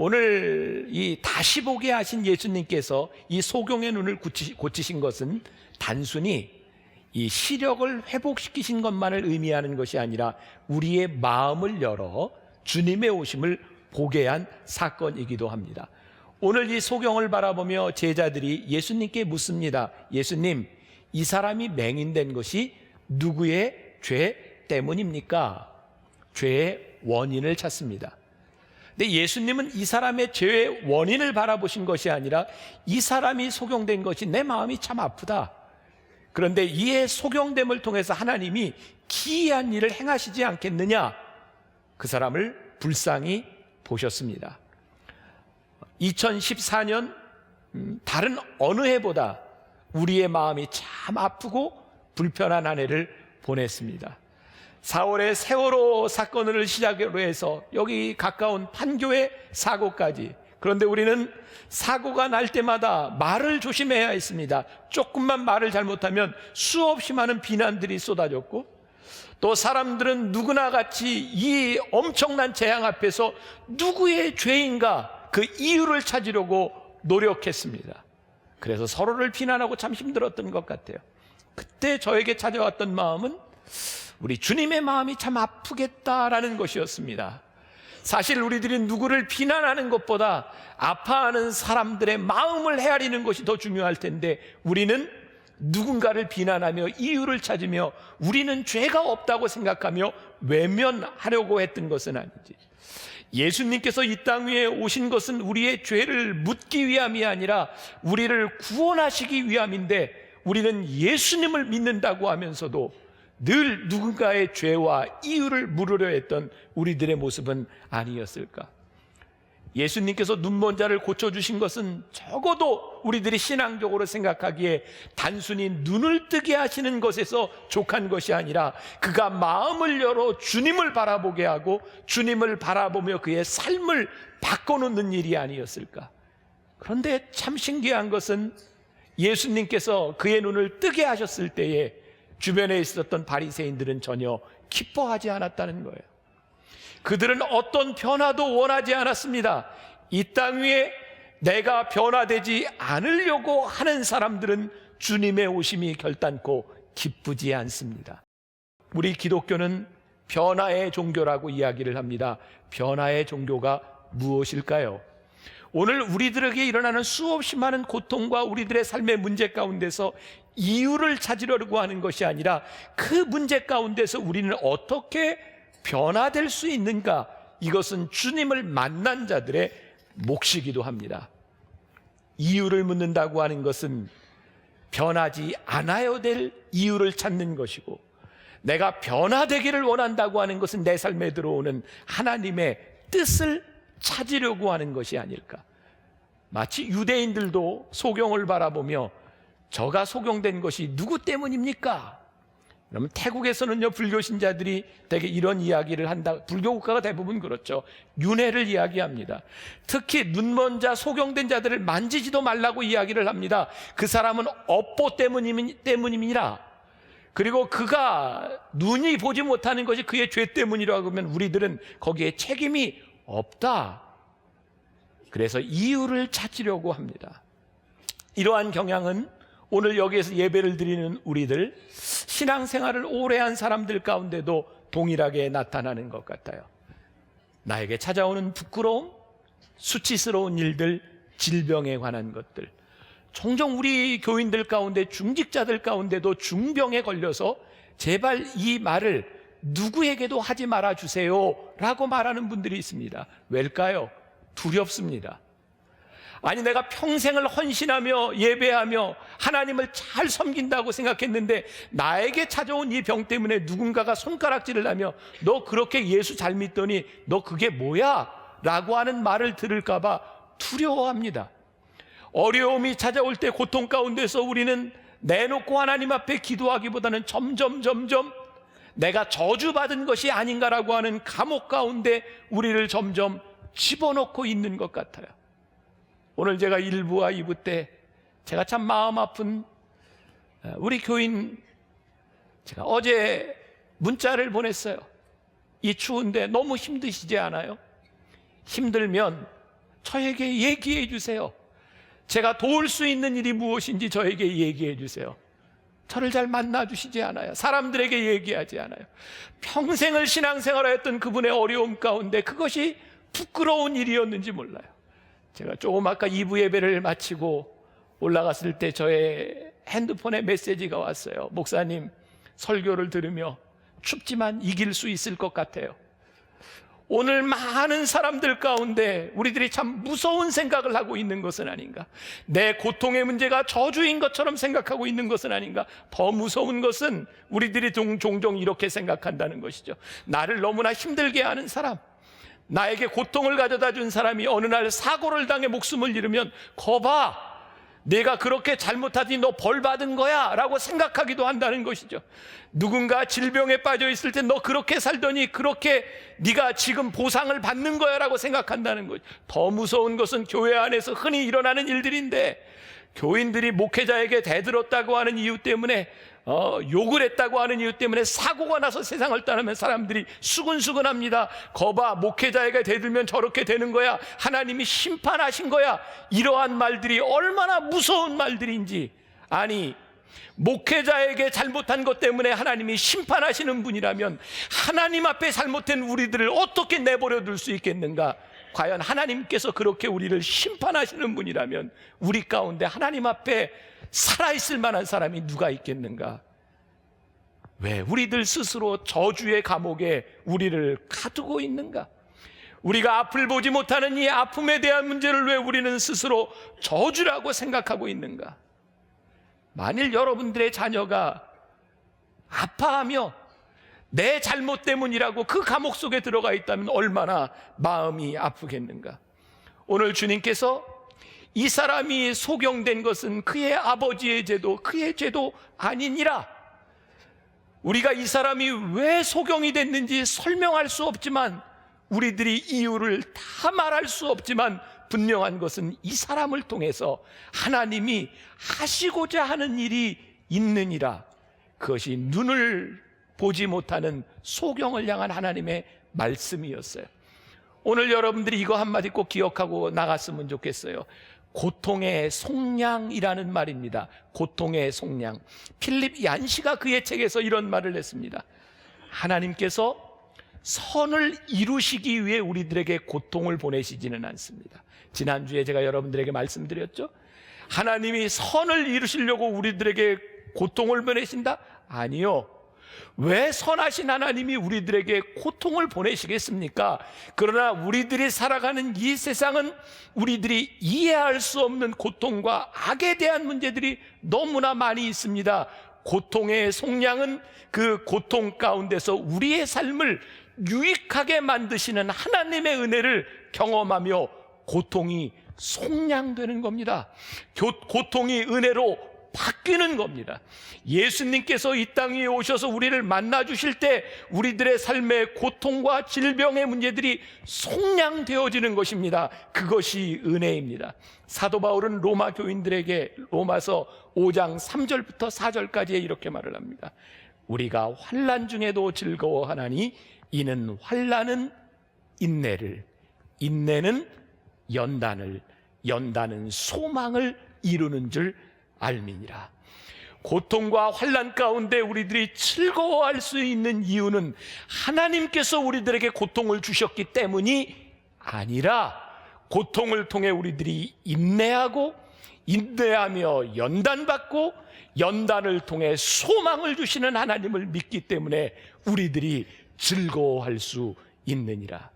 오늘 이 다시 보게 하신 예수님께서 이 소경의 눈을 고치신 것은 단순히 이 시력을 회복시키신 것만을 의미하는 것이 아니라 우리의 마음을 열어 주님의 오심을 보게 한 사건이기도 합니다. 오늘 이 소경을 바라보며 제자들이 예수님께 묻습니다. 예수님, 이 사람이 맹인된 것이 누구의 죄 때문입니까? 죄의 원인을 찾습니다. 근데 예수님은 이 사람의 죄의 원인을 바라보신 것이 아니라 이 사람이 소경된 것이 내 마음이 참 아프다. 그런데 이의 소경됨을 통해서 하나님이 기이한 일을 행하시지 않겠느냐? 그 사람을 불쌍히 보셨습니다. 2014년 다른 어느 해보다 우리의 마음이 참 아프고 불편한 한 해를 보냈습니다. 4월에 세월호 사건을 시작으로 해서 여기 가까운 판교의 사고까지. 그런데 우리는 사고가 날 때마다 말을 조심해야 했습니다. 조금만 말을 잘못하면 수없이 많은 비난들이 쏟아졌고, 또 사람들은 누구나 같이 이 엄청난 재앙 앞에서 누구의 죄인가 그 이유를 찾으려고 노력했습니다. 그래서 서로를 비난하고 참 힘들었던 것 같아요. 그때 저에게 찾아왔던 마음은 우리 주님의 마음이 참 아프겠다라는 것이었습니다. 사실 우리들이 누구를 비난하는 것보다 아파하는 사람들의 마음을 헤아리는 것이 더 중요할 텐데, 우리는 누군가를 비난하며 이유를 찾으며 우리는 죄가 없다고 생각하며 외면하려고 했던 것은 아니지. 예수님께서 이 땅 위에 오신 것은 우리의 죄를 묻기 위함이 아니라 우리를 구원하시기 위함인데, 우리는 예수님을 믿는다고 하면서도 늘 누군가의 죄와 이유를 물으려 했던 우리들의 모습은 아니었을까? 예수님께서 눈먼 자를 고쳐주신 것은 적어도 우리들이 신앙적으로 생각하기에 단순히 눈을 뜨게 하시는 것에서 족한 것이 아니라 그가 마음을 열어 주님을 바라보게 하고 주님을 바라보며 그의 삶을 바꿔놓는 일이 아니었을까. 그런데 참 신기한 것은 예수님께서 그의 눈을 뜨게 하셨을 때에 주변에 있었던 바리새인들은 전혀 기뻐하지 않았다는 거예요. 그들은 어떤 변화도 원하지 않았습니다. 이 땅 위에 내가 변화되지 않으려고 하는 사람들은 주님의 오심이 결단코 기쁘지 않습니다. 우리 기독교는 변화의 종교라고 이야기를 합니다. 변화의 종교가 무엇일까요? 오늘 우리들에게 일어나는 수없이 많은 고통과 우리들의 삶의 문제 가운데서 이유를 찾으려고 하는 것이 아니라 그 문제 가운데서 우리는 어떻게 변화될 수 있는가, 이것은 주님을 만난 자들의 몫이기도 합니다. 이유를 묻는다고 하는 것은 변하지 않아야 될 이유를 찾는 것이고, 내가 변화되기를 원한다고 하는 것은 내 삶에 들어오는 하나님의 뜻을 찾으려고 하는 것이 아닐까. 마치 유대인들도 소경을 바라보며 저가 소경된 것이 누구 때문입니까? 그러면 태국에서는요, 불교 신자들이 대개 이런 이야기를 한다. 불교 국가가 대부분 그렇죠. 윤회를 이야기합니다. 특히 눈먼 자, 소경된 자들을 만지지도 말라고 이야기를 합니다. 그 사람은 업보 때문이라. 그리고 그가 눈이 보지 못하는 것이 그의 죄 때문이라고 하면 우리들은 거기에 책임이 없다. 그래서 이유를 찾으려고 합니다. 이러한 경향은 오늘 여기에서 예배를 드리는 우리들, 신앙생활을 오래 한 사람들 가운데도 동일하게 나타나는 것 같아요. 나에게 찾아오는 부끄러움, 수치스러운 일들, 질병에 관한 것들, 종종 우리 교인들 가운데, 중직자들 가운데도 중병에 걸려서 제발 이 말을 누구에게도 하지 말아주세요 라고 말하는 분들이 있습니다. 왜일까요? 두렵습니다. 아니, 내가 평생을 헌신하며 예배하며 하나님을 잘 섬긴다고 생각했는데 나에게 찾아온 이 병 때문에 누군가가 손가락질을 하며 너 그렇게 예수 잘 믿더니 너 그게 뭐야? 라고 하는 말을 들을까 봐 두려워합니다. 어려움이 찾아올 때 고통 가운데서 우리는 내놓고 하나님 앞에 기도하기보다는 점점 내가 저주받은 것이 아닌가라고 하는 감옥 가운데 우리를 점점 집어넣고 있는 것 같아요. 오늘 제가 1부와 2부 때 제가 참 마음 아픈 우리 교인, 제가 어제 문자를 보냈어요. 이 추운데 너무 힘드시지 않아요? 힘들면 저에게 얘기해 주세요. 제가 도울 수 있는 일이 무엇인지 저에게 얘기해 주세요. 저를 잘 만나주시지 않아요. 사람들에게 얘기하지 않아요. 평생을 신앙생활하였던 그분의 어려움 가운데 그것이 부끄러운 일이었는지 몰라요. 제가 조금 아까 2부 예배를 마치고 올라갔을 때 저의 핸드폰에 메시지가 왔어요. 목사님, 설교를 들으며 춥지만 이길 수 있을 것 같아요. 오늘 많은 사람들 가운데 우리들이 참 무서운 생각을 하고 있는 것은 아닌가. 내 고통의 문제가 저주인 것처럼 생각하고 있는 것은 아닌가. 더 무서운 것은 우리들이 종종 이렇게 생각한다는 것이죠. 나를 너무나 힘들게 하는 사람, 나에게 고통을 가져다 준 사람이 어느 날 사고를 당해 목숨을 잃으면 거봐, 내가 그렇게 잘못하더니 너 벌 받은 거야 라고 생각하기도 한다는 것이죠. 누군가 질병에 빠져 있을 때 너 그렇게 살더니 그렇게 네가 지금 보상을 받는 거야 라고 생각한다는 거죠. 더 무서운 것은 교회 안에서 흔히 일어나는 일들인데, 교인들이 목회자에게 대들었다고 하는 이유 때문에 욕을 했다고 하는 이유 때문에 사고가 나서 세상을 떠나면 사람들이 수근수근합니다. 거봐, 목회자에게 대들면 저렇게 되는 거야, 하나님이 심판하신 거야. 이러한 말들이 얼마나 무서운 말들인지. 아니, 목회자에게 잘못한 것 때문에 하나님이 심판하시는 분이라면 하나님 앞에 잘못된 우리들을 어떻게 내버려 둘 수 있겠는가? 과연 하나님께서 그렇게 우리를 심판하시는 분이라면 우리 가운데 하나님 앞에 살아있을 만한 사람이 누가 있겠는가? 왜 우리들 스스로 저주의 감옥에 우리를 가두고 있는가? 우리가 앞을 보지 못하는 이 아픔에 대한 문제를 왜 우리는 스스로 저주라고 생각하고 있는가? 만일 여러분들의 자녀가 아파하며 내 잘못 때문이라고 그 감옥 속에 들어가 있다면 얼마나 마음이 아프겠는가? 오늘 주님께서 이 사람이 소경된 것은 그의 아버지의 죄도 그의 죄도 아니니라. 우리가 이 사람이 왜 소경이 됐는지 설명할 수 없지만, 우리들이 이유를 다 말할 수 없지만, 분명한 것은 이 사람을 통해서 하나님이 하시고자 하는 일이 있느니라. 그것이 눈을 보지 못하는 소경을 향한 하나님의 말씀이었어요. 오늘 여러분들이 이거 한마디 꼭 기억하고 나갔으면 좋겠어요. 고통의 속량이라는 말입니다. 고통의 속량. 필립 얀시가 그의 책에서 이런 말을 했습니다. 하나님께서 선을 이루시기 위해 우리들에게 고통을 보내시지는 않습니다. 지난주에 제가 여러분들에게 말씀드렸죠. 하나님이 선을 이루시려고 우리들에게 고통을 보내신다? 아니요. 왜 선하신 하나님이 우리들에게 고통을 보내시겠습니까? 그러나 우리들이 살아가는 이 세상은 우리들이 이해할 수 없는 고통과 악에 대한 문제들이 너무나 많이 있습니다. 고통의 속량은 그 고통 가운데서 우리의 삶을 유익하게 만드시는 하나님의 은혜를 경험하며 고통이 속량되는 겁니다. 고통이 은혜로 바뀌는 겁니다. 예수님께서 이 땅 위에 오셔서 우리를 만나 주실 때 우리들의 삶의 고통과 질병의 문제들이 속량되어지는 것입니다. 그것이 은혜입니다. 사도 바울은 로마 교인들에게 로마서 5장 3절부터 4절까지 이렇게 말을 합니다. 우리가 환난 중에도 즐거워하나니 이는 환난은 인내를, 인내는 연단을, 연단은 소망을 이루는 줄 알미니라. 고통과 환난 가운데 우리들이 즐거워할 수 있는 이유는 하나님께서 우리들에게 고통을 주셨기 때문이 아니라 고통을 통해 우리들이 인내하고 인내하며 연단받고 연단을 통해 소망을 주시는 하나님을 믿기 때문에 우리들이 즐거워할 수 있느니라.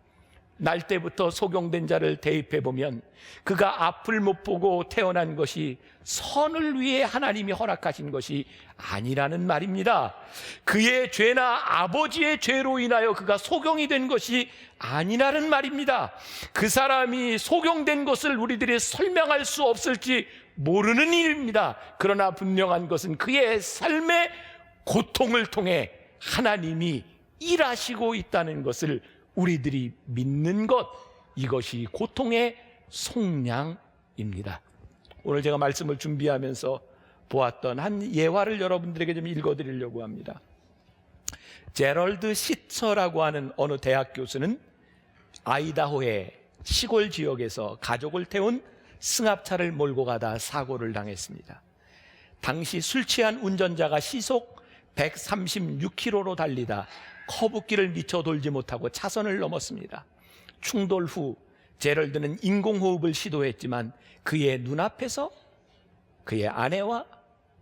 날 때부터 소경된 자를 대입해 보면 그가 앞을 못 보고 태어난 것이 선을 위해 하나님이 허락하신 것이 아니라는 말입니다. 그의 죄나 아버지의 죄로 인하여 그가 소경이 된 것이 아니라는 말입니다. 그 사람이 소경된 것을 우리들이 설명할 수 없을지 모르는 일입니다. 그러나 분명한 것은 그의 삶의 고통을 통해 하나님이 일하시고 있다는 것을 우리들이 믿는 것, 이것이 고통의 속량입니다. 오늘 제가 말씀을 준비하면서 보았던 한 예화를 여러분들에게 좀 읽어드리려고 합니다. 제럴드 시처라고 하는 어느 대학 교수는 아이다호의 시골 지역에서 가족을 태운 승합차를 몰고 가다 사고를 당했습니다. 당시 술 취한 운전자가 시속 136km로 달리다 커브길을 미쳐 돌지 못하고 차선을 넘었습니다. 충돌 후 제럴드는 인공호흡을 시도했지만 그의 눈앞에서 그의 아내와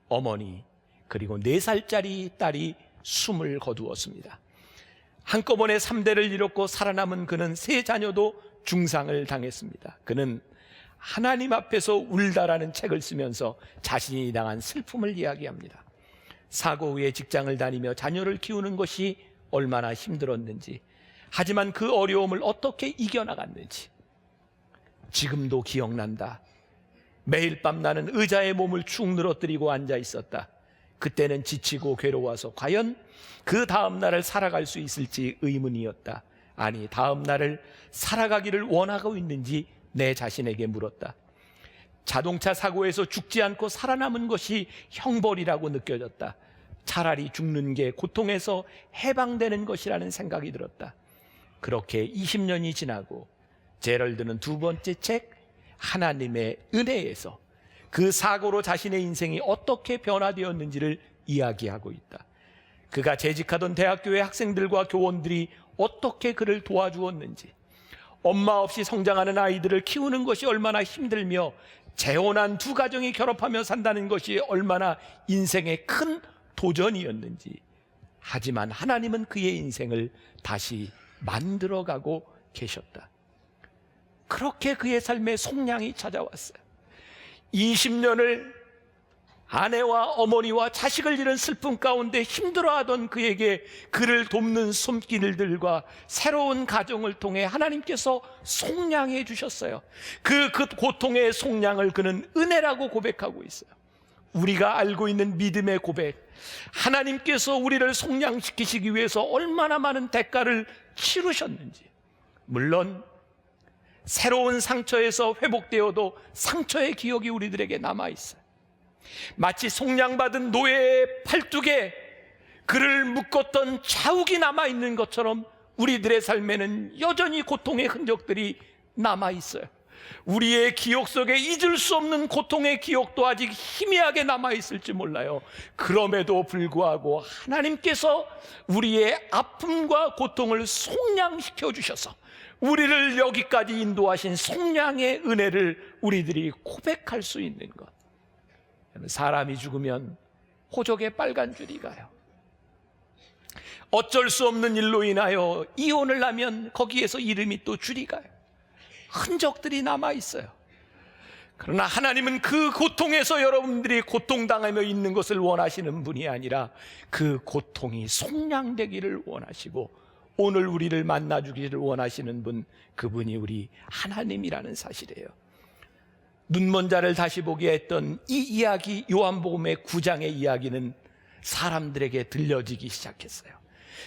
어머니 그리고 4살짜리 딸이 숨을 거두었습니다. 한꺼번에 3대를 잃었고 살아남은 그는 3자녀도 중상을 당했습니다. 그는 하나님 앞에서 울다라는 책을 쓰면서 자신이 당한 슬픔을 이야기합니다. 사고 후에 직장을 다니며 자녀를 키우는 것이 얼마나 힘들었는지, 하지만 그 어려움을 어떻게 이겨나갔는지 지금도 기억난다. 매일 밤 나는 의자에 몸을 축 늘어뜨리고 앉아 있었다. 그때는 지치고 괴로워서 과연 그 다음 날을 살아갈 수 있을지 의문이었다. 아니, 다음 날을 살아가기를 원하고 있는지 내 자신에게 물었다. 자동차 사고에서 죽지 않고 살아남은 것이 형벌이라고 느껴졌다. 차라리 죽는 게 고통에서 해방되는 것이라는 생각이 들었다. 그렇게 20년이 지나고 제럴드는 두 번째 책 하나님의 은혜에서 그 사고로 자신의 인생이 어떻게 변화되었는지를 이야기하고 있다. 그가 재직하던 대학교의 학생들과 교원들이 어떻게 그를 도와주었는지, 엄마 없이 성장하는 아이들을 키우는 것이 얼마나 힘들며 재혼한 두 가정이 결합하며 산다는 것이 얼마나 인생의 큰 도전이었는지, 하지만 하나님은 그의 인생을 다시 만들어가고 계셨다. 그렇게 그의 삶에 속량이 찾아왔어요. 20년을 아내와 어머니와 자식을 잃은 슬픔 가운데 힘들어하던 그에게 그를 돕는 손길들과 새로운 가정을 통해 하나님께서 속량해 주셨어요. 그 고통의 속량을 그는 은혜라고 고백하고 있어요. 우리가 알고 있는 믿음의 고백, 하나님께서 우리를 속량시키시기 위해서 얼마나 많은 대가를 치르셨는지. 물론 새로운 상처에서 회복되어도 상처의 기억이 우리들에게 남아있어요. 마치 속량받은 노예의 팔뚝에 그를 묶었던 자욱이 남아있는 것처럼 우리들의 삶에는 여전히 고통의 흔적들이 남아있어요. 우리의 기억 속에 잊을 수 없는 고통의 기억도 아직 희미하게 남아있을지 몰라요. 그럼에도 불구하고 하나님께서 우리의 아픔과 고통을 속량시켜 주셔서 우리를 여기까지 인도하신 속량의 은혜를 우리들이 고백할 수 있는 것. 사람이 죽으면 호적에 빨간 줄이 가요. 어쩔 수 없는 일로 인하여 이혼을 하면 거기에서 이름이 또 줄이 가요. 흔적들이 남아있어요. 그러나 하나님은 그 고통에서 여러분들이 고통당하며 있는 것을 원하시는 분이 아니라 그 고통이 속량되기를 원하시고 오늘 우리를 만나주기를 원하시는 분, 그분이 우리 하나님이라는 사실이에요. 눈먼 자를 다시 보게 했던 이 이야기, 요한복음의 9장의 이야기는 사람들에게 들려지기 시작했어요.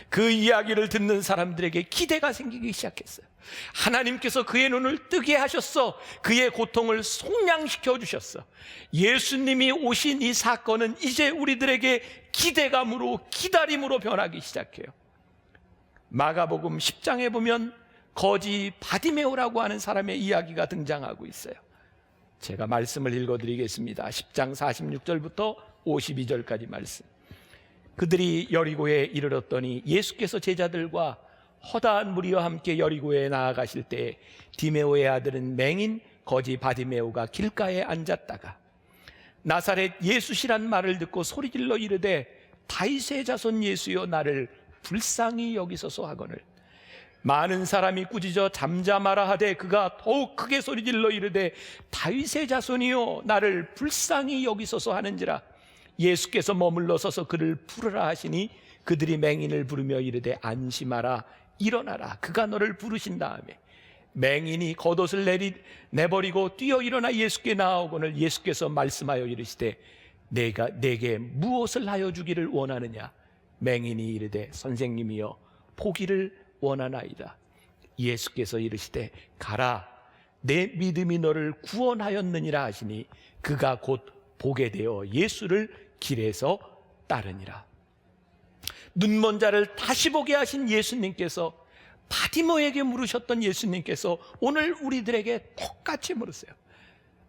그 이야기를 듣는 사람들에게 기대가 생기기 시작했어요. 하나님께서 그의 눈을 뜨게 하셨어. 그의 고통을 속량시켜 주셨어. 예수님이 오신 이 사건은 이제 우리들에게 기대감으로, 기다림으로 변하기 시작해요. 마가복음 10장에 보면 거지 바디메오라고 하는 사람의 이야기가 등장하고 있어요. 제가 말씀을 읽어드리겠습니다. 10장 46절부터 52절까지 말씀. 그들이 여리고에 이르렀더니 예수께서 제자들과 허다한 무리와 함께 여리고에 나아가실 때 디메오의 아들은 맹인 거지 바디메오가 길가에 앉았다가 나사렛 예수시란 말을 듣고 소리질러 이르되 다윗의 자손 예수여 나를 불쌍히 여기소서 하거늘 많은 사람이 꾸짖어 잠잠하라 하되 그가 더욱 크게 소리질러 이르되 다윗의 자손이여 나를 불쌍히 여기소서 하는지라. 예수께서 머물러 서서 그를 부르라 하시니 그들이 맹인을 부르며 이르되 안심하라 일어나라 그가 너를 부르신 다음에 맹인이 겉옷을 내버리고 뛰어 일어나 예수께 나아오거늘 예수께서 말씀하여 이르시되 내게 무엇을 하여 주기를 원하느냐. 맹인이 이르되 선생님이여 보기를 원하나이다. 예수께서 이르시되 가라 내 믿음이 너를 구원하였느니라 하시니 그가 곧 보게 되어 예수를 길에서 따르니라. 눈먼 자를 다시 보게 하신 예수님께서 바디모에게 물으셨던 예수님께서 오늘 우리들에게 똑같이 물으세요.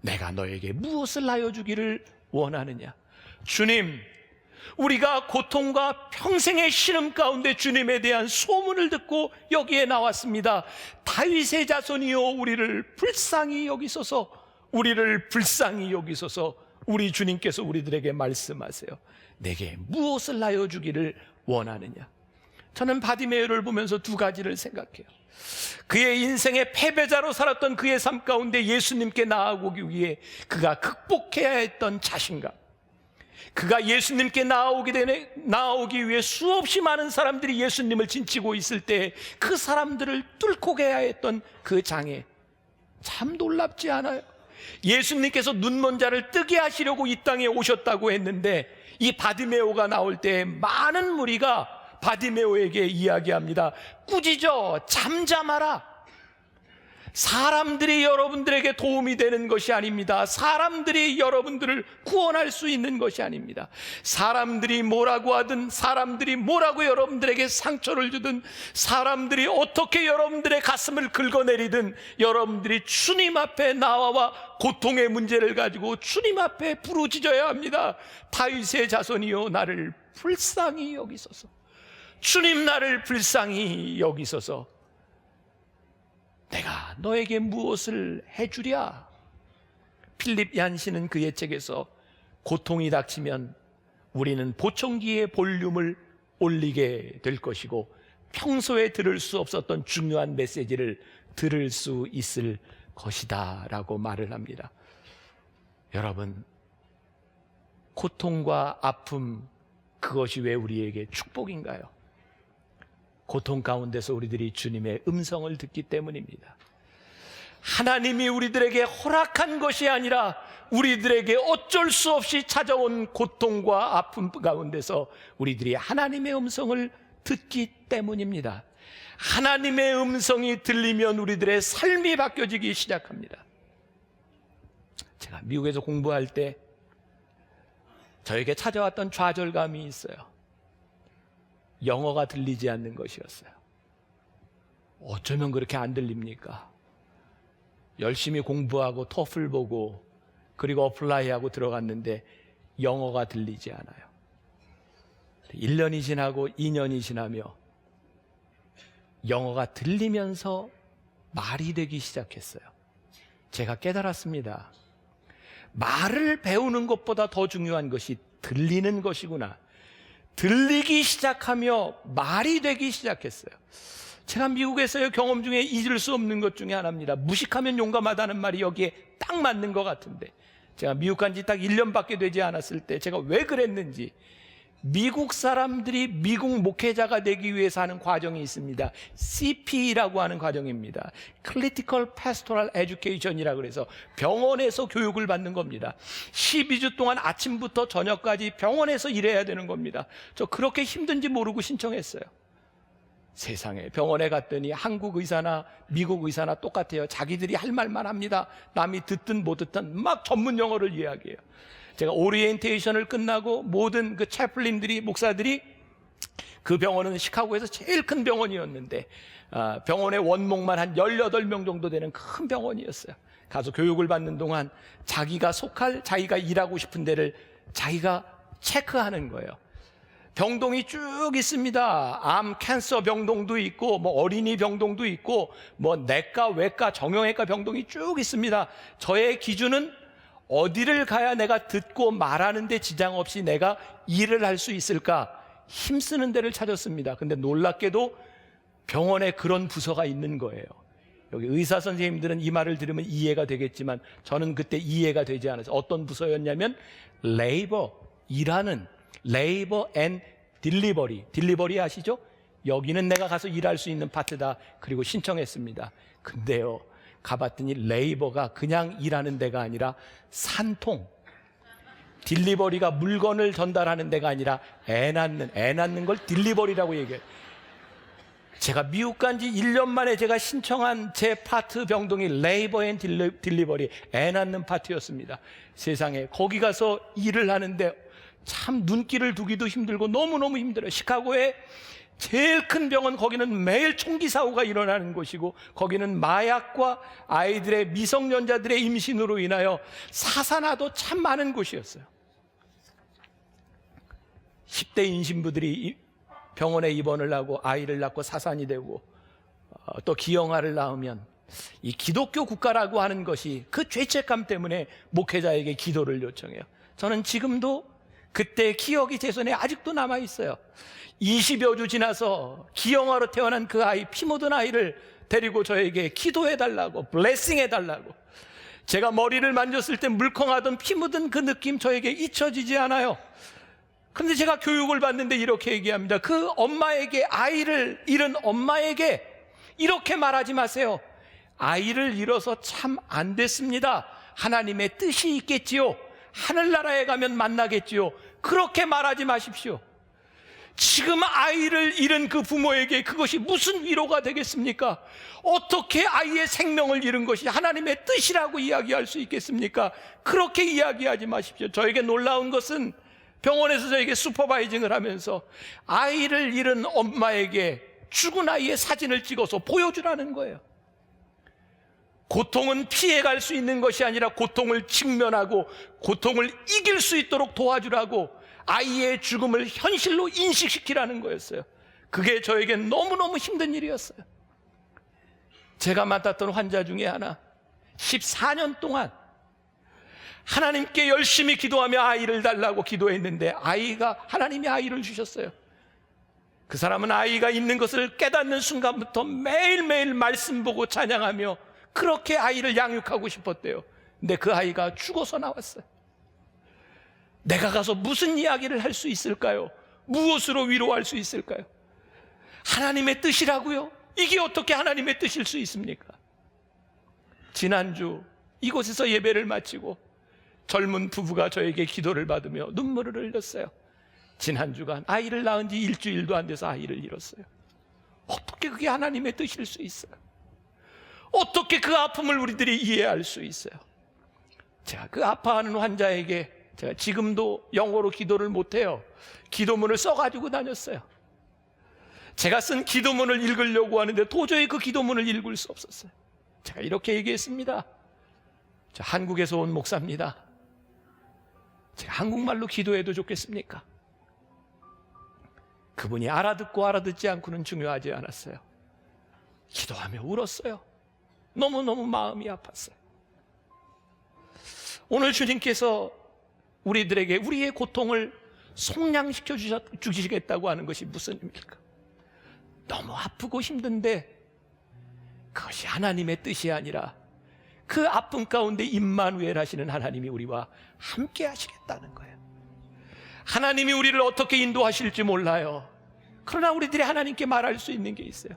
내가 너에게 무엇을 하여 주기를 원하느냐. 주님, 우리가 고통과 평생의 신음 가운데 주님에 대한 소문을 듣고 여기에 나왔습니다. 다윗의 자손이여 우리를 불쌍히 여기소서, 우리를 불쌍히 여기소서. 우리 주님께서 우리들에게 말씀하세요. 내게 무엇을 하여 주기를 원하느냐. 저는 바디메오를 보면서 두 가지를 생각해요. 그의 인생의 패배자로 살았던 그의 삶 가운데 예수님께 나아오기 위해 그가 극복해야 했던 자신감, 그가 예수님께 나아오기 위해 수없이 많은 사람들이 예수님을 진치고 있을 때 그 사람들을 뚫고 가야 했던 그 장애, 참 놀랍지 않아요? 예수님께서 눈먼 자를 뜨게 하시려고 이 땅에 오셨다고 했는데 이 바디메오가 나올 때 많은 무리가 바디메오에게 이야기합니다. 꾸짖어 잠잠하라. 사람들이 여러분들에게 도움이 되는 것이 아닙니다. 사람들이 여러분들을 구원할 수 있는 것이 아닙니다. 사람들이 뭐라고 하든, 사람들이 뭐라고 여러분들에게 상처를 주든, 사람들이 어떻게 여러분들의 가슴을 긁어내리든 여러분들이 주님 앞에 나와 고통의 문제를 가지고 주님 앞에 부르짖어야 합니다. 다윗의 자손이여 나를 불쌍히 여기소서. 주님 나를 불쌍히 여기소서. 내가 너에게 무엇을 해주랴. 필립 얀시는 그의 책에서 고통이 닥치면 우리는 보청기의 볼륨을 올리게 될 것이고 평소에 들을 수 없었던 중요한 메시지를 들을 수 있을 것이다 라고 말을 합니다. 여러분, 고통과 아픔, 그것이 왜 우리에게 축복인가요? 고통 가운데서 우리들이 주님의 음성을 듣기 때문입니다. 하나님이 우리들에게 허락한 것이 아니라 우리들에게 어쩔 수 없이 찾아온 고통과 아픔 가운데서 우리들이 하나님의 음성을 듣기 때문입니다. 하나님의 음성이 들리면 우리들의 삶이 바뀌어지기 시작합니다. 제가 미국에서 공부할 때 저에게 찾아왔던 좌절감이 있어요. 영어가 들리지 않는 것이었어요. 어쩌면 그렇게 안 들립니까? 열심히 공부하고 토플 보고 그리고 어플라이하고 들어갔는데 영어가 들리지 않아요. 1년이 지나고 2년이 지나며 영어가 들리면서 말이 되기 시작했어요. 제가 깨달았습니다. 말을 배우는 것보다 더 중요한 것이 들리는 것이구나. 들리기 시작하며 말이 되기 시작했어요. 제가 미국에서의 경험 중에 잊을 수 없는 것 중에 하나입니다. 무식하면 용감하다는 말이 여기에 딱 맞는 것 같은데, 제가 미국 간 지 딱 1년밖에 되지 않았을 때 제가 왜 그랬는지, 미국 사람들이 미국 목회자가 되기 위해서 하는 과정이 있습니다. CP라고 하는 과정입니다. Clinical Pastoral Education이라고 해서 병원에서 교육을 받는 겁니다. 12주 동안 아침부터 저녁까지 병원에서 일해야 되는 겁니다. 저 그렇게 힘든지 모르고 신청했어요. 세상에, 병원에 갔더니 한국 의사나 미국 의사나 똑같아요. 자기들이 할 말만 합니다. 남이 듣든 못 듣든 막 전문 용어를 이야기해요. 제가 오리엔테이션을 끝나고 모든 그 채플린들이, 목사들이, 그 병원은 시카고에서 제일 큰 병원이었는데 병원의 원목만 한 18명 정도 되는 큰 병원이었어요. 가서 교육을 받는 동안 자기가 속할, 자기가 일하고 싶은 데를 자기가 체크하는 거예요. 병동이 쭉 있습니다. 암, 캔서 병동도 있고, 뭐 어린이 병동도 있고, 뭐 내과, 외과, 정형외과 병동이 쭉 있습니다. 저의 기준은 어디를 가야 내가 듣고 말하는 데 지장 없이 내가 일을 할 수 있을까? 힘쓰는 데를 찾았습니다. 근데 놀랍게도 병원에 그런 부서가 있는 거예요. 여기 의사 선생님들은 이 말을 들으면 이해가 되겠지만 저는 그때 이해가 되지 않았어요. 어떤 부서였냐면 레이버, 일하는, 레이버 앤 딜리버리. 딜리버리 아시죠? 여기는 내가 가서 일할 수 있는 파트다. 그리고 신청했습니다. 근데요, 가봤더니 레이버가 그냥 일하는 데가 아니라 산통, 딜리버리가 물건을 전달하는 데가 아니라 애 낳는 걸 딜리버리라고 얘기해요. 제가 미국 간 지 1년 만에 제가 신청한 제 파트 병동이 레이버 앤 딜리버리, 애 낳는 파트였습니다. 세상에, 거기 가서 일을 하는데 참 눈길을 두기도 힘들고 너무너무 힘들어요. 시카고에 제일 큰 병원, 거기는 매일 총기 사고가 일어나는 곳이고, 거기는 마약과 아이들의, 미성년자들의 임신으로 인하여 사산화도 참 많은 곳이었어요. 10대 임신부들이 병원에 입원을 하고 아이를 낳고 사산이 되고 또 기형아를 낳으면 이 기독교 국가라고 하는 것이 그 죄책감 때문에 목회자에게 기도를 요청해요. 저는 지금도 그때 기억이 제 손에 아직도 남아있어요. 20여 주 지나서 기형아로 태어난 그 아이, 피 묻은 아이를 데리고 저에게 기도해달라고, 블레싱해달라고. 제가 머리를 만졌을 때 물컹하던 피 묻은 그 느낌 저에게 잊혀지지 않아요. 그런데 제가 교육을 받는데 이렇게 얘기합니다. 그 엄마에게, 아이를 잃은 엄마에게 이렇게 말하지 마세요. 아이를 잃어서 참 안 됐습니다. 하나님의 뜻이 있겠지요. 하늘나라에 가면 만나겠지요. 그렇게 말하지 마십시오. 지금 아이를 잃은 그 부모에게 그것이 무슨 위로가 되겠습니까? 어떻게 아이의 생명을 잃은 것이 하나님의 뜻이라고 이야기할 수 있겠습니까? 그렇게 이야기하지 마십시오. 저에게 놀라운 것은 병원에서 저에게 슈퍼바이징을 하면서 아이를 잃은 엄마에게 죽은 아이의 사진을 찍어서 보여주라는 거예요. 고통은 피해갈 수 있는 것이 아니라 고통을 직면하고 고통을 이길 수 있도록 도와주라고, 아이의 죽음을 현실로 인식시키라는 거였어요. 그게 저에겐 너무너무 힘든 일이었어요. 제가 맡았던 환자 중에 하나, 14년 동안 하나님께 열심히 기도하며 아이를 달라고 기도했는데 하나님이 아이를 주셨어요. 그 사람은 아이가 있는 것을 깨닫는 순간부터 매일매일 말씀 보고 찬양하며 그렇게 아이를 양육하고 싶었대요. 근데 그 아이가 죽어서 나왔어요. 내가 가서 무슨 이야기를 할 수 있을까요? 무엇으로 위로할 수 있을까요? 하나님의 뜻이라고요? 이게 어떻게 하나님의 뜻일 수 있습니까? 지난주 이곳에서 예배를 마치고 젊은 부부가 저에게 기도를 받으며 눈물을 흘렸어요. 지난주간 아이를 낳은 지 일주일도 안 돼서 아이를 잃었어요. 어떻게 그게 하나님의 뜻일 수 있어요? 어떻게 그 아픔을 우리들이 이해할 수 있어요? 제가 그 아파하는 환자에게 제가 지금도 영어로 기도를 못해요. 기도문을 써가지고 다녔어요. 제가 쓴 기도문을 읽으려고 하는데 도저히 그 기도문을 읽을 수 없었어요. 제가 이렇게 얘기했습니다. 저 한국에서 온 목사입니다. 제가 한국말로 기도해도 좋겠습니까? 그분이 알아듣고 알아듣지 않고는 중요하지 않았어요. 기도하며 울었어요. 너무너무 마음이 아팠어요. 오늘 주님께서 우리들에게 우리의 고통을 속량시켜 주시겠다고 하는 것이 무슨 의미일까? 너무 아프고 힘든데 그것이 하나님의 뜻이 아니라 그 아픔 가운데 임마누엘 하시는 하나님이 우리와 함께 하시겠다는 거예요. 하나님이 우리를 어떻게 인도하실지 몰라요. 그러나 우리들이 하나님께 말할 수 있는 게 있어요.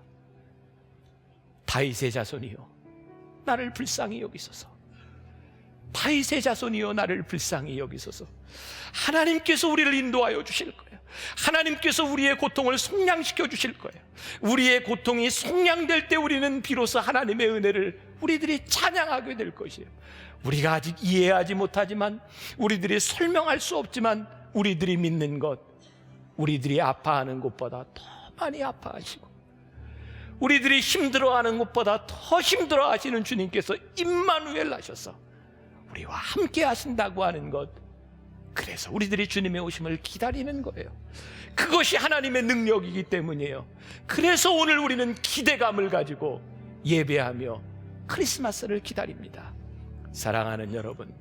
다윗의 자손이요 나를 불쌍히 여기소서. 다윗의 자손이요 나를 불쌍히 여기소서. 하나님께서 우리를 인도하여 주실 거예요. 하나님께서 우리의 고통을 속량시켜 주실 거예요. 우리의 고통이 속량될 때 우리는 비로소 하나님의 은혜를 우리들이 찬양하게 될 것이에요. 우리가 아직 이해하지 못하지만, 우리들이 설명할 수 없지만, 우리들이 믿는 것, 우리들이 아파하는 것보다 더 많이 아파하시고 우리들이 힘들어하는 것보다 더 힘들어하시는 주님께서 임마누엘 하셔서 우리와 함께 하신다고 하는 것, 그래서 우리들이 주님의 오심을 기다리는 거예요. 그것이 하나님의 능력이기 때문이에요. 그래서 오늘 우리는 기대감을 가지고 예배하며 크리스마스를 기다립니다. 사랑하는 여러분,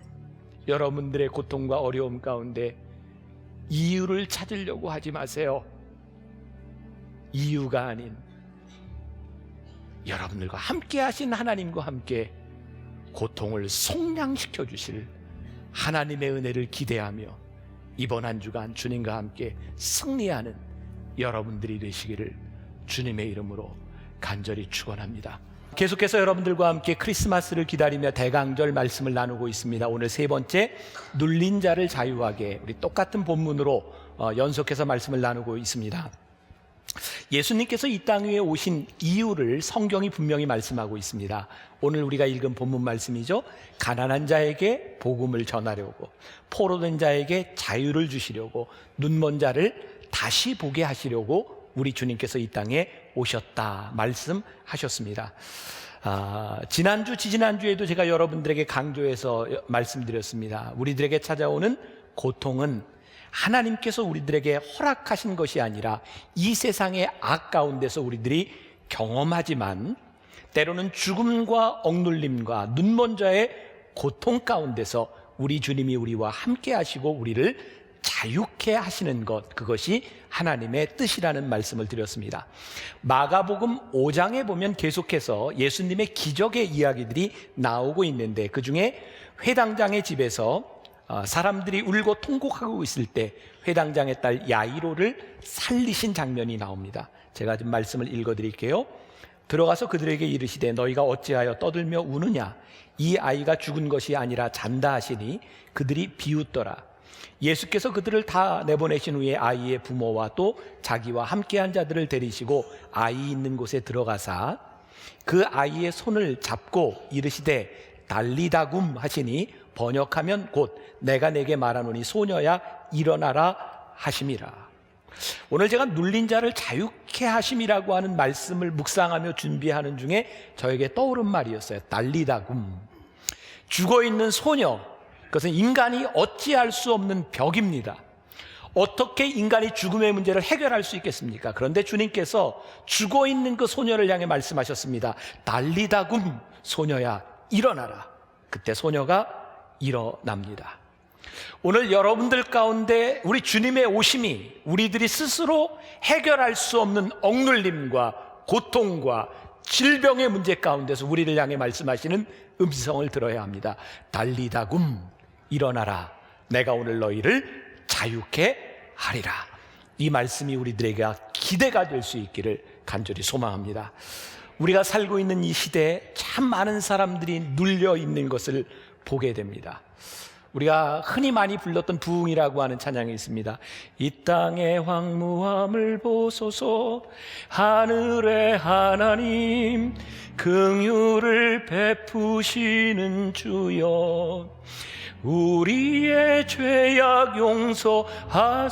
여러분들의 고통과 어려움 가운데 이유를 찾으려고 하지 마세요. 이유가 아닌 여러분들과 함께 하신 하나님과 함께 고통을 속량시켜 주실 하나님의 은혜를 기대하며 이번 한 주간 주님과 함께 승리하는 여러분들이 되시기를 주님의 이름으로 간절히 축원합니다. 계속해서 여러분들과 함께 크리스마스를 기다리며 대강절 말씀을 나누고 있습니다. 오늘 세 번째, 눌린 자를 자유하게, 우리 똑같은 본문으로 연속해서 말씀을 나누고 있습니다. 예수님께서 이 땅 위에 오신 이유를 성경이 분명히 말씀하고 있습니다. 오늘 우리가 읽은 본문 말씀이죠. 가난한 자에게 복음을 전하려고, 포로된 자에게 자유를 주시려고, 눈먼 자를 다시 보게 하시려고 우리 주님께서 이 땅에 오셨다 말씀하셨습니다. 지난주, 지지난주에도 제가 여러분들에게 강조해서 말씀드렸습니다. 우리들에게 찾아오는 고통은 하나님께서 우리들에게 허락하신 것이 아니라 이 세상의 악 가운데서 우리들이 경험하지만, 때로는 죽음과 억눌림과 눈먼 자의 고통 가운데서 우리 주님이 우리와 함께 하시고 우리를 자유케 하시는 것, 그것이 하나님의 뜻이라는 말씀을 드렸습니다. 마가복음 5장에 보면 계속해서 예수님의 기적의 이야기들이 나오고 있는데, 그 중에 회당장의 집에서 사람들이 울고 통곡하고 있을 때 회당장의 딸 야이로를 살리신 장면이 나옵니다. 제가 좀 말씀을 읽어드릴게요. 들어가서 그들에게 이르시되 너희가 어찌하여 떠들며 우느냐? 이 아이가 죽은 것이 아니라 잔다 하시니 그들이 비웃더라. 예수께서 그들을 다 내보내신 후에 아이의 부모와 또 자기와 함께한 자들을 데리시고 아이 있는 곳에 들어가사 그 아이의 손을 잡고 이르시되 달리다굼 하시니 번역하면 곧 내가 내게 말하노니 소녀야 일어나라 하심이라. 오늘 제가 눌린 자를 자유케 하심이라고 하는 말씀을 묵상하며 준비하는 중에 저에게 떠오른 말이었어요. 달리다굼. 죽어있는 소녀, 그것은 인간이 어찌할 수 없는 벽입니다. 어떻게 인간이 죽음의 문제를 해결할 수 있겠습니까? 그런데 주님께서 죽어있는 그 소녀를 향해 말씀하셨습니다. 달리다굼, 소녀야 일어나라. 그때 소녀가 일어납니다. 오늘 여러분들 가운데 우리 주님의 오심이 우리들이 스스로 해결할 수 없는 억눌림과 고통과 질병의 문제 가운데서 우리를 향해 말씀하시는 음성을 들어야 합니다. 달리다굼, 일어나라 내가 오늘 너희를 자유케 하리라. 이 말씀이 우리들에게 기대가 될 수 있기를 간절히 소망합니다. 우리가 살고 있는 이 시대에 참 많은 사람들이 눌려 있는 것을 보게 됩니다. 우리가 흔히 많이 불렀던 부흥이라고 하는 찬양이 있습니다. 이 땅의 황무함을 보소서, 하늘의 하나님 긍휼을 베푸시는 주여, 우리의 죄악 용서하소서,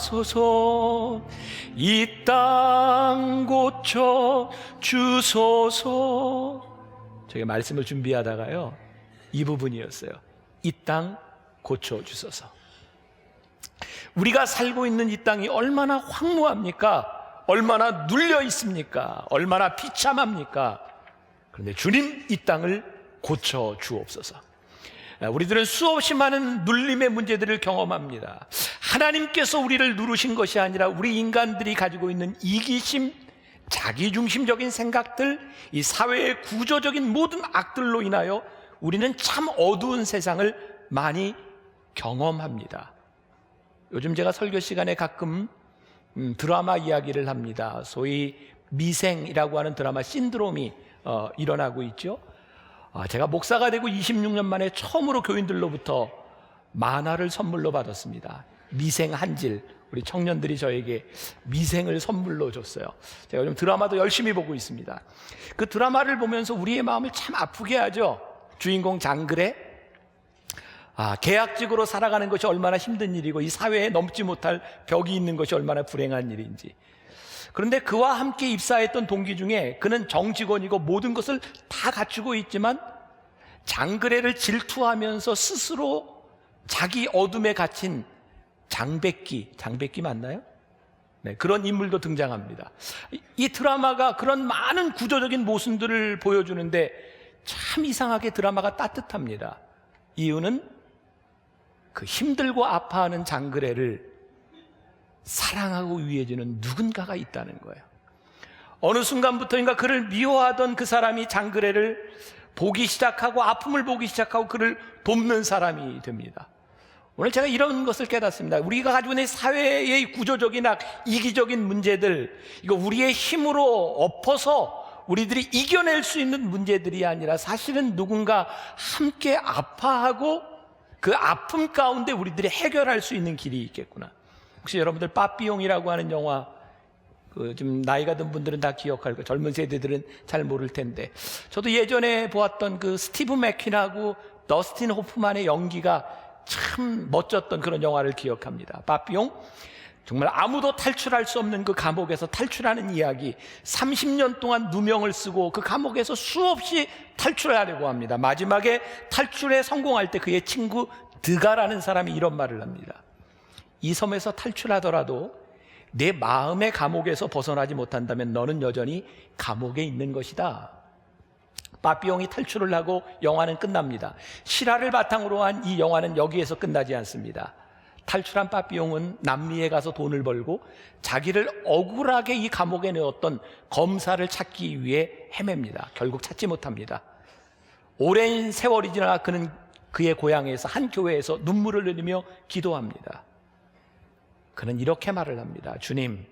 이 땅 고쳐 주소서. 제가 말씀을 준비하다가요, 이 부분이었어요. 이 땅 고쳐 주소서. 우리가 살고 있는 이 땅이 얼마나 황무합니까? 얼마나 눌려 있습니까? 얼마나 비참합니까? 그런데 주님, 이 땅을 고쳐 주옵소서. 우리들은 수없이 많은 눌림의 문제들을 경험합니다. 하나님께서 우리를 누르신 것이 아니라 우리 인간들이 가지고 있는 이기심, 자기중심적인 생각들, 이 사회의 구조적인 모든 악들로 인하여 우리는 참 어두운 세상을 많이 경험합니다. 요즘 제가 설교 시간에 가끔 드라마 이야기를 합니다. 소위 미생이라고 하는 드라마 신드롬이 일어나고 있죠. 제가 목사가 되고 26년 만에 처음으로 교인들로부터 만화를 선물로 받았습니다. 미생 한질. 우리 청년들이 저에게 미생을 선물로 줬어요. 제가 요즘 드라마도 열심히 보고 있습니다. 그 드라마를 보면서 우리의 마음을 참 아프게 하죠. 주인공 장그래, 계약직으로 살아가는 것이 얼마나 힘든 일이고 이 사회에 넘지 못할 벽이 있는 것이 얼마나 불행한 일인지. 그런데 그와 함께 입사했던 동기 중에 그는 정직원이고 모든 것을 다 갖추고 있지만 장그래를 질투하면서 스스로 자기 어둠에 갇힌 장백기 맞나요? 네, 그런 인물도 등장합니다. 이 드라마가 그런 많은 구조적인 모순들을 보여주는데 참 이상하게 드라마가 따뜻합니다. 이유는 그 힘들고 아파하는 장그래를 사랑하고 위해주는 누군가가 있다는 거예요. 어느 순간부터인가 그를 미워하던 그 사람이 장그래를 보기 시작하고 아픔을 보기 시작하고 그를 돕는 사람이 됩니다. 오늘 제가 이런 것을 깨닫습니다. 우리가 가지고 있는 사회의 구조적이나 이기적인 문제들, 이거 우리의 힘으로 엎어서 우리들이 이겨낼 수 있는 문제들이 아니라 사실은 누군가 함께 아파하고 그 아픔 가운데 우리들이 해결할 수 있는 길이 있겠구나. 혹시 여러분들 빠삐용이라고 하는 영화, 좀 나이가 든 분들은 다 기억할 거예요. 젊은 세대들은 잘 모를 텐데, 저도 예전에 보았던 그 스티브 맥퀸하고 더스틴 호프만의 연기가 참 멋졌던 그런 영화를 기억합니다. 빠삐용, 정말 아무도 탈출할 수 없는 그 감옥에서 탈출하는 이야기. 30년 동안 누명을 쓰고 그 감옥에서 수없이 탈출하려고 합니다. 마지막에 탈출에 성공할 때 그의 친구 드가라는 사람이 이런 말을 합니다. 이 섬에서 탈출하더라도 내 마음의 감옥에서 벗어나지 못한다면 너는 여전히 감옥에 있는 것이다. 빠삐용이 탈출을 하고 영화는 끝납니다. 실화를 바탕으로 한 이 영화는 여기에서 끝나지 않습니다. 탈출한 빠삐용은 남미에 가서 돈을 벌고 자기를 억울하게 이 감옥에 넣었던 검사를 찾기 위해 헤맵니다. 결국 찾지 못합니다. 오랜 세월이 지나 그는 그의 고향에서 한 교회에서 눈물을 흘리며 기도합니다. 그는 이렇게 말을 합니다. 주님,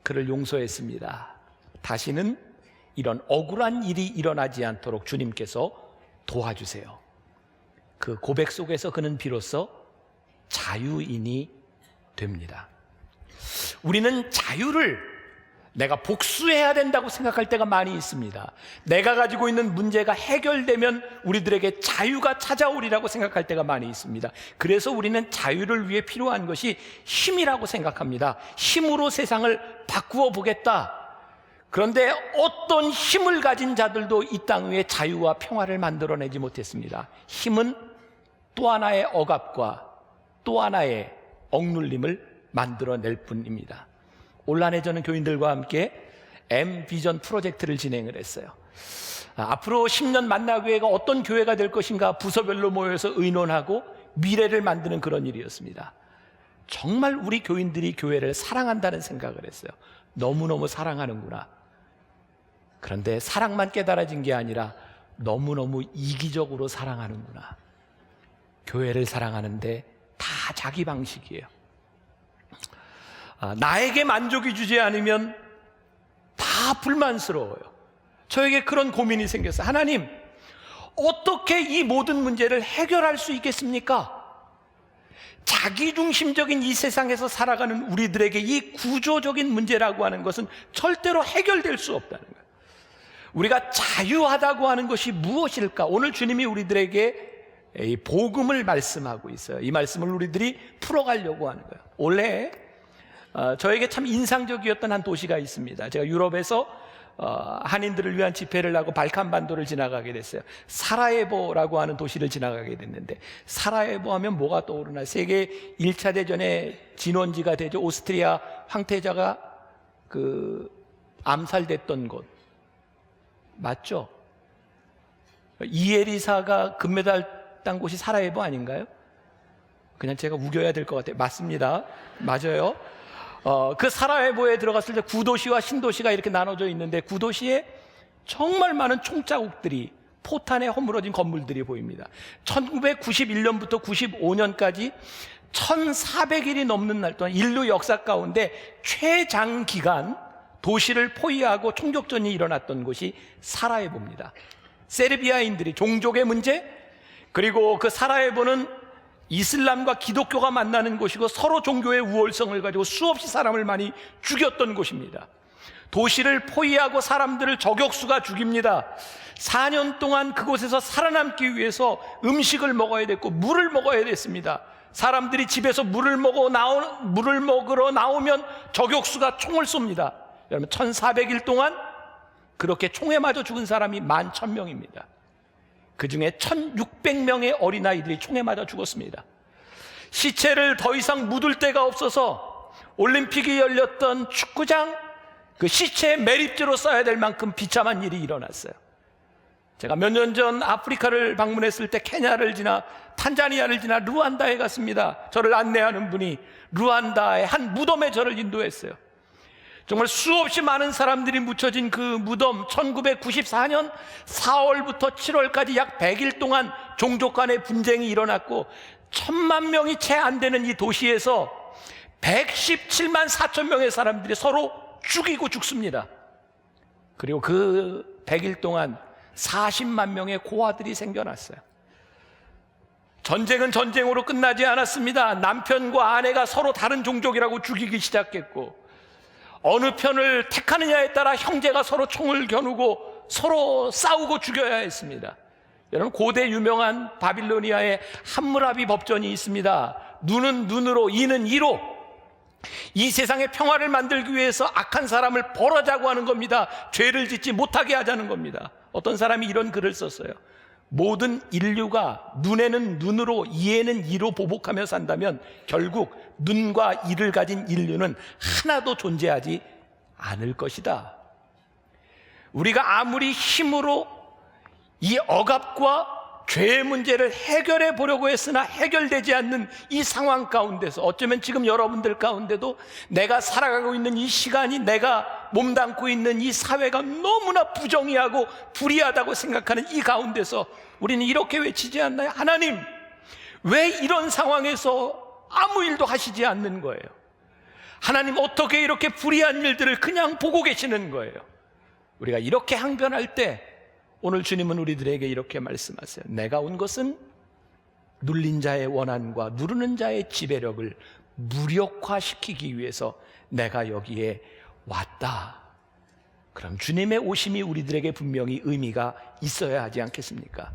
그를 용서했습니다. 다시는 이런 억울한 일이 일어나지 않도록 주님께서 도와주세요. 그 고백 속에서 그는 비로소 자유인이 됩니다. 우리는 자유를 내가 복수해야 된다고 생각할 때가 많이 있습니다. 내가 가지고 있는 문제가 해결되면 우리들에게 자유가 찾아오리라고 생각할 때가 많이 있습니다. 그래서 우리는 자유를 위해 필요한 것이 힘이라고 생각합니다. 힘으로 세상을 바꾸어 보겠다. 그런데 어떤 힘을 가진 자들도 이 땅 위에 자유와 평화를 만들어내지 못했습니다. 힘은 또 하나의 억압과 또 하나의 억눌림을 만들어낼 뿐입니다. 올 한해 저는 교인들과 함께 M-비전 프로젝트를 진행을 했어요. 앞으로 10년 만나교회가 어떤 교회가 될 것인가 부서별로 모여서 의논하고 미래를 만드는 그런 일이었습니다. 정말 우리 교인들이 교회를 사랑한다는 생각을 했어요. 너무너무 사랑하는구나. 그런데 사랑만 깨달아진 게 아니라 너무너무 이기적으로 사랑하는구나. 교회를 사랑하는데 다 자기 방식이에요. 나에게 만족이 주지 않으면 다 불만스러워요. 저에게 그런 고민이 생겼어요. 하나님, 어떻게 이 모든 문제를 해결할 수 있겠습니까? 자기중심적인 이 세상에서 살아가는 우리들에게 이 구조적인 문제라고 하는 것은 절대로 해결될 수 없다는 거예요. 우리가 자유하다고 하는 것이 무엇일까? 오늘 주님이 우리들에게 이 복음을 말씀하고 있어요. 이 말씀을 우리들이 풀어가려고 하는 거예요. 올해 저에게 참 인상적이었던 한 도시가 있습니다. 제가 유럽에서 한인들을 위한 집회를 하고 발칸반도를 지나가게 됐어요. 사라예보라고 하는 도시를 지나가게 됐는데, 사라예보 하면 뭐가 떠오르나? 세계 1차 대전의 진원지가 되죠. 오스트리아 황태자가 암살됐던 곳 맞죠? 이에리사가 금메달 딴 곳이 사라예보 아닌가요? 그냥 제가 우겨야 될 것 같아요. 맞습니다. 맞아요. 그 사라예보에 들어갔을 때 구도시와 신도시가 이렇게 나눠져 있는데, 구도시에 정말 많은 총자국들이, 포탄에 허물어진 건물들이 보입니다. 1991년부터 95년까지 1400일이 넘는 날 동안 인류 역사 가운데 최장기간 도시를 포위하고 총격전이 일어났던 곳이 사라예보입니다. 세르비아인들이 종족의 문제, 그리고 그 사라예보는 이슬람과 기독교가 만나는 곳이고 서로 종교의 우월성을 가지고 수없이 사람을 많이 죽였던 곳입니다. 도시를 포위하고 사람들을 저격수가 죽입니다. 4년 동안 그곳에서 살아남기 위해서 음식을 먹어야 됐고 물을 먹어야 됐습니다. 사람들이 집에서 물을 먹으러 나오면 저격수가 총을 쏩니다. 여러분, 1400일 동안 그렇게 총에 맞아 죽은 사람이 11,000명입니다. 그 중에 1600명의 어린아이들이 총에 맞아 죽었습니다. 시체를 더 이상 묻을 데가 없어서 올림픽이 열렸던 축구장, 그 시체에 매립지로 써야 될 만큼 비참한 일이 일어났어요. 제가 몇 년 전 아프리카를 방문했을 때 케냐를 지나 탄자니아를 지나 루안다에 갔습니다. 저를 안내하는 분이 루안다의 한 무덤에 저를 인도했어요. 정말 수없이 많은 사람들이 묻혀진 그 무덤, 1994년 4월부터 7월까지 약 100일 동안 종족 간의 분쟁이 일어났고 1000만 명이 채 안 되는 이 도시에서 117만 4천 명의 사람들이 서로 죽이고 죽습니다. 그리고 그 100일 동안 40만 명의 고아들이 생겨났어요. 전쟁은 전쟁으로 끝나지 않았습니다. 남편과 아내가 서로 다른 종족이라고 죽이기 시작했고, 어느 편을 택하느냐에 따라 형제가 서로 총을 겨누고 서로 싸우고 죽여야 했습니다. 여러분, 고대 유명한 바빌로니아의 함무라비 법전이 있습니다. 눈은 눈으로, 이는 이로. 이 세상의 평화를 만들기 위해서 악한 사람을 벌하자고 하는 겁니다. 죄를 짓지 못하게 하자는 겁니다. 어떤 사람이 이런 글을 썼어요. 모든 인류가 눈에는 눈으로, 이에는 이로 보복하며 산다면 결국 눈과 이를 가진 인류는 하나도 존재하지 않을 것이다. 우리가 아무리 힘으로 이 억압과 죄의 문제를 해결해 보려고 했으나 해결되지 않는 이 상황 가운데서, 어쩌면 지금 여러분들 가운데도 내가 살아가고 있는 이 시간이, 내가 몸담고 있는 이 사회가 너무나 부정의하고 불의하다고 생각하는 이 가운데서 우리는 이렇게 외치지 않나요? 하나님, 왜 이런 상황에서 아무 일도 하시지 않는 거예요? 하나님, 어떻게 이렇게 불의한 일들을 그냥 보고 계시는 거예요? 우리가 이렇게 항변할 때 오늘 주님은 우리들에게 이렇게 말씀하세요. 내가 온 것은 눌린 자의 원한과 누르는 자의 지배력을 무력화시키기 위해서 내가 여기에 왔다. 그럼 주님의 오심이 우리들에게 분명히 의미가 있어야 하지 않겠습니까?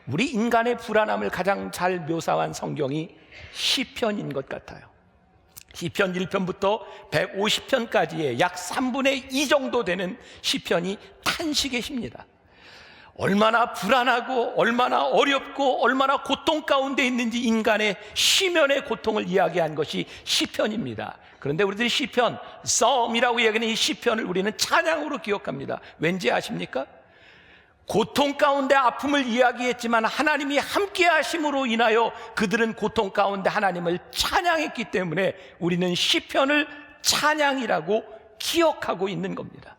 우리 인간의 불안함을 가장 잘 묘사한 성경이 시편인 것 같아요. 시편 1편부터 150편까지의 약 3분의 2 정도 되는 시편이 탄식의 시입니다. 얼마나 불안하고 얼마나 어렵고 얼마나 고통 가운데 있는지 인간의 시면의 고통을 이야기한 것이 시편입니다. 그런데 우리들이 시편, Psalm이라고 얘기하는 이 시편을 우리는 찬양으로 기억합니다. 왠지 아십니까? 고통 가운데 아픔을 이야기했지만 하나님이 함께 하심으로 인하여 그들은 고통 가운데 하나님을 찬양했기 때문에 우리는 시편을 찬양이라고 기억하고 있는 겁니다.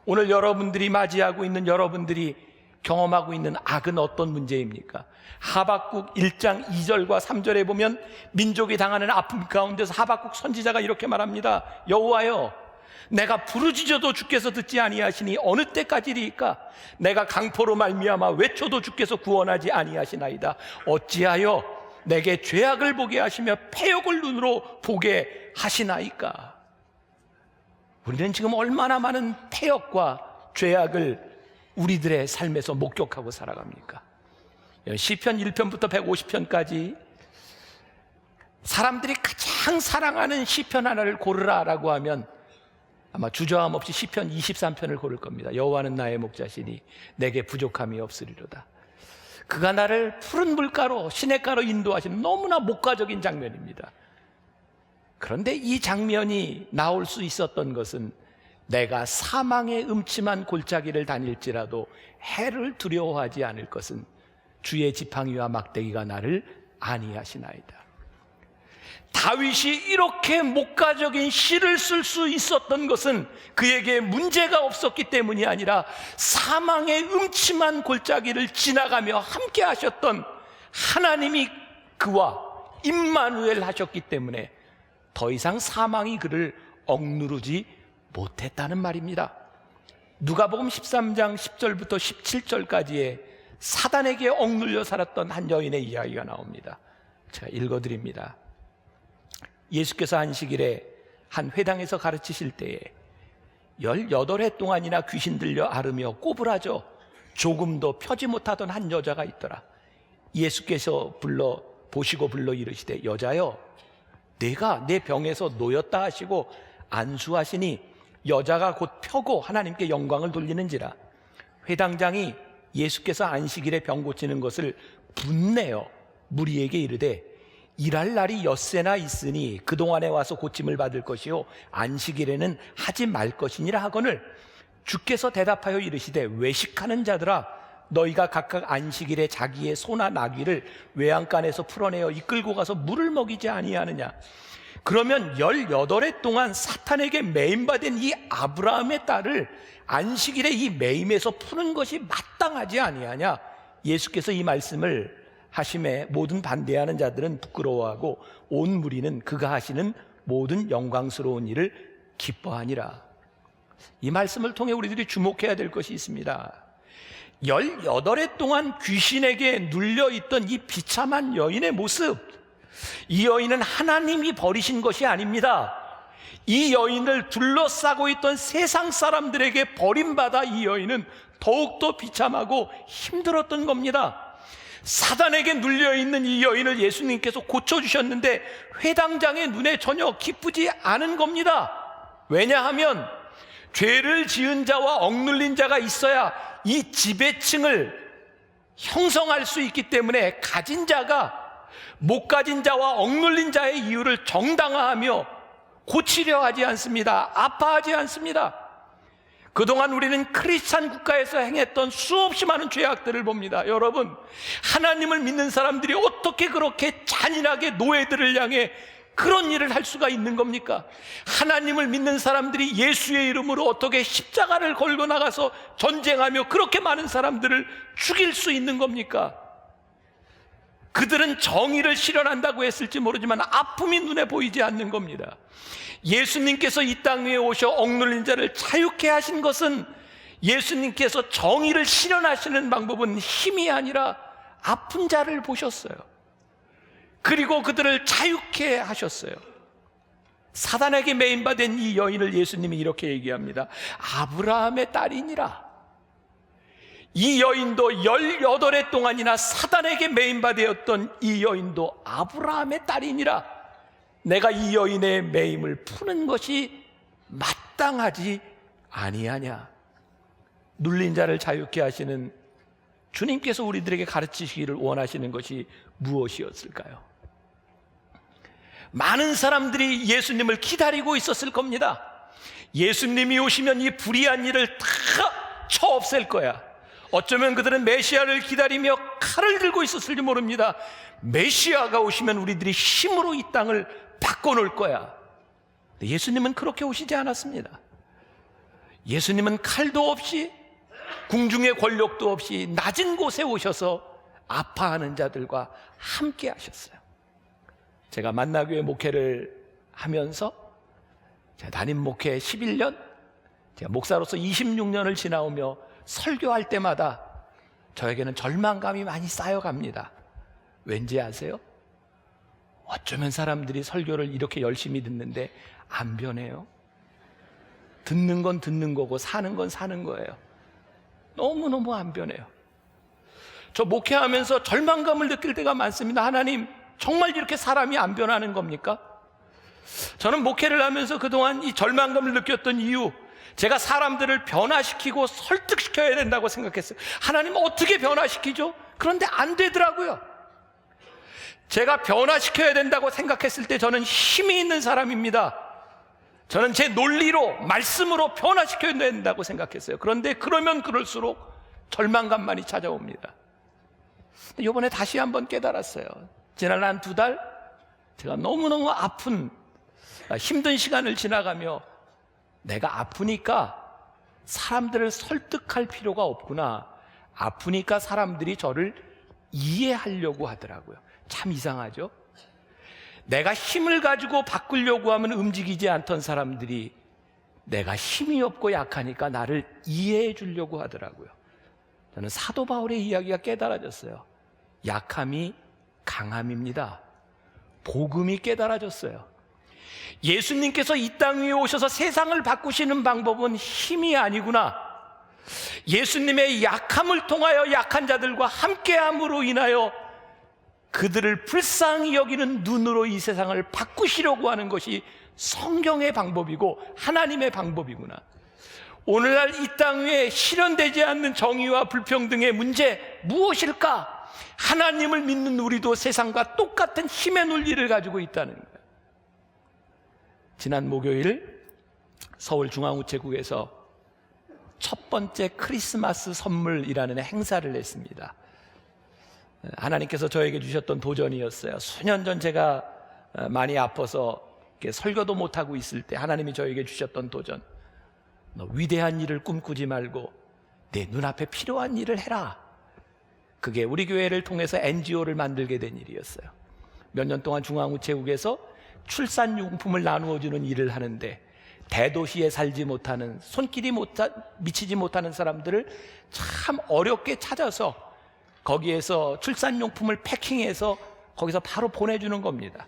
오늘 여러분들이 맞이하고 있는 여러분들이 경험하고 있는 악은 어떤 문제입니까? 하박국 1장 2절과 3절에 보면 민족이 당하는 아픔 가운데서 하박국 선지자가 이렇게 말합니다. 여호와여, 내가 부르짖어도 주께서 듣지 아니하시니 어느 때까지리이까? 내가 강포로 말미암아 외쳐도 주께서 구원하지 아니하시나이다. 어찌하여 내게 죄악을 보게 하시며 패역을 눈으로 보게 하시나이까? 우리는 지금 얼마나 많은 패역과 죄악을 우리들의 삶에서 목격하고 살아갑니까? 시편 1편부터 150편까지 사람들이 가장 사랑하는 시편 하나를 고르라라고 하면 아마 주저함 없이 시편 23편을 고를 겁니다. 여호와는 나의 목자시니 내게 부족함이 없으리로다. 그가 나를 푸른 물가로 시냇가로 인도하시는 너무나 목가적인 장면입니다. 그런데 이 장면이 나올 수 있었던 것은 내가 사망의 음침한 골짜기를 다닐지라도 해를 두려워하지 않을 것은 주의 지팡이와 막대기가 나를 안위하시나이다. 다윗이 이렇게 목가적인 시를 쓸 수 있었던 것은 그에게 문제가 없었기 때문이 아니라 사망의 음침한 골짜기를 지나가며 함께 하셨던 하나님이 그와 임마누엘 하셨기 때문에 더 이상 사망이 그를 억누르지 못했다는 말입니다. 누가복음 13장 10절부터 17절까지의 사단에게 억눌려 살았던 한 여인의 이야기가 나옵니다. 제가 읽어드립니다. 예수께서 안식일에 한 회당에서 가르치실 때에 18해 동안이나 귀신 들려 앓으며 꼬부라져 조금도 펴지 못하던 한 여자가 있더라. 예수께서 보시고 불러 이르시되 여자여, 내가 내 병에서 놓였다 하시고 안수하시니 여자가 곧 펴고 하나님께 영광을 돌리는지라. 회당장이 예수께서 안식일에 병 고치는 것을 분내어 무리에게 이르되 일할 날이 엿새나 있으니 그동안에 와서 고침을 받을 것이요 안식일에는 하지 말 것이니라 하거늘 주께서 대답하여 이르시되 외식하는 자들아, 너희가 각각 안식일에 자기의 소나 나귀를 외양간에서 풀어내어 이끌고 가서 물을 먹이지 아니하느냐? 그러면 18해 동안 사탄에게 매임받은 이 아브라함의 딸을 안식일에 이 매임에서 푸는 것이 마땅하지 아니하냐? 예수께서 이 말씀을 하심에 모든 반대하는 자들은 부끄러워하고 온 무리는 그가 하시는 모든 영광스러운 일을 기뻐하니라. 이 말씀을 통해 우리들이 주목해야 될 것이 있습니다. 18해 동안 귀신에게 눌려있던 이 비참한 여인의 모습, 이 여인은 하나님이 버리신 것이 아닙니다. 이 여인을 둘러싸고 있던 세상 사람들에게 버림받아 이 여인은 더욱더 비참하고 힘들었던 겁니다. 사단에게 눌려있는 이 여인을 예수님께서 고쳐주셨는데 회당장의 눈에 전혀 기쁘지 않은 겁니다. 왜냐하면 죄를 지은 자와 억눌린 자가 있어야 이 지배층을 형성할 수 있기 때문에 가진 자가 못 가진 자와 억눌린 자의 이유를 정당화하며 고치려 하지 않습니다. 아파하지 않습니다. 그동안 우리는 크리스찬 국가에서 행했던 수없이 많은 죄악들을 봅니다. 여러분, 하나님을 믿는 사람들이 어떻게 그렇게 잔인하게 노예들을 향해 그런 일을 할 수가 있는 겁니까? 하나님을 믿는 사람들이 예수의 이름으로 어떻게 십자가를 걸고 나가서 전쟁하며 그렇게 많은 사람들을 죽일 수 있는 겁니까? 그들은 정의를 실현한다고 했을지 모르지만 아픔이 눈에 보이지 않는 겁니다. 예수님께서 이 땅 위에 오셔 억눌린 자를 자유케 하신 것은 예수님께서 정의를 실현하시는 방법은 힘이 아니라 아픈 자를 보셨어요. 그리고 그들을 자유케 하셨어요. 사단에게 매임받은 이 여인을 예수님이 이렇게 얘기합니다. 아브라함의 딸이니라. 이 여인도 18해 동안이나 사단에게 매임받았던 이 여인도 아브라함의 딸이니라. 내가 이 여인의 매임을 푸는 것이 마땅하지 아니하냐? 눌린 자를 자유케 하시는 주님께서 우리들에게 가르치시기를 원하시는 것이 무엇이었을까요? 많은 사람들이 예수님을 기다리고 있었을 겁니다. 예수님이 오시면 이 불의한 일을 다 쳐없앨 거야. 어쩌면 그들은 메시아를 기다리며 칼을 들고 있었을지 모릅니다. 메시아가 오시면 우리들이 힘으로 이 땅을 바꿔놓을 거야. 예수님은 그렇게 오시지 않았습니다. 예수님은 칼도 없이 궁중의 권력도 없이 낮은 곳에 오셔서 아파하는 자들과 함께 하셨어요. 제가 만나교회 목회를 하면서 제가 담임 목회 11년, 제가 목사로서 26년을 지나오며 설교할 때마다 저에게는 절망감이 많이 쌓여갑니다. 왠지 아세요? 어쩌면 사람들이 설교를 이렇게 열심히 듣는데 안 변해요? 듣는 건 듣는 거고 사는 건 사는 거예요. 너무너무 안 변해요. 저 목회하면서 절망감을 느낄 때가 많습니다. 하나님, 정말 이렇게 사람이 안 변하는 겁니까? 저는 목회를 하면서 그동안 이 절망감을 느꼈던 이유, 제가 사람들을 변화시키고 설득시켜야 된다고 생각했어요. 하나님 어떻게 변화시키죠? 그런데 안 되더라고요. 제가 변화시켜야 된다고 생각했을 때 저는 힘이 있는 사람입니다. 저는 제 논리로, 말씀으로 변화시켜야 된다고 생각했어요. 그런데 그러면 그럴수록 절망감만이 찾아옵니다. 이번에 다시 한번 깨달았어요. 지난 한 2달 제가 너무너무 아픈, 힘든 시간을 지나가며 내가 아프니까 사람들을 설득할 필요가 없구나. 아프니까 사람들이 저를 이해하려고 하더라고요. 참 이상하죠? 내가 힘을 가지고 바꾸려고 하면 움직이지 않던 사람들이 내가 힘이 없고 약하니까 나를 이해해 주려고 하더라고요. 저는 사도 바울의 이야기가 깨달아졌어요. 약함이 강함입니다. 복음이 깨달아졌어요. 예수님께서 이 땅 위에 오셔서 세상을 바꾸시는 방법은 힘이 아니구나. 예수님의 약함을 통하여 약한 자들과 함께함으로 인하여 그들을 불쌍히 여기는 눈으로 이 세상을 바꾸시려고 하는 것이 성경의 방법이고 하나님의 방법이구나. 오늘날 이 땅 위에 실현되지 않는 정의와 불평등의 문제 무엇일까? 하나님을 믿는 우리도 세상과 똑같은 힘의 논리를 가지고 있다는 거예요. 지난 목요일 서울중앙우체국에서 첫 번째 크리스마스 선물이라는 행사를 했습니다. 하나님께서 저에게 주셨던 도전이었어요. 수년 전 제가 많이 아파서 설교도 못하고 있을 때 하나님이 저에게 주셨던 도전. 너 위대한 일을 꿈꾸지 말고 내 눈앞에 필요한 일을 해라. 그게 우리 교회를 통해서 NGO를 만들게 된 일이었어요. 몇 년 동안 중앙우체국에서 출산용품을 나누어주는 일을 하는데 대도시에 살지 못하는, 손길이 미치지 못하는 사람들을 참 어렵게 찾아서 거기에서 출산용품을 패킹해서 거기서 바로 보내주는 겁니다.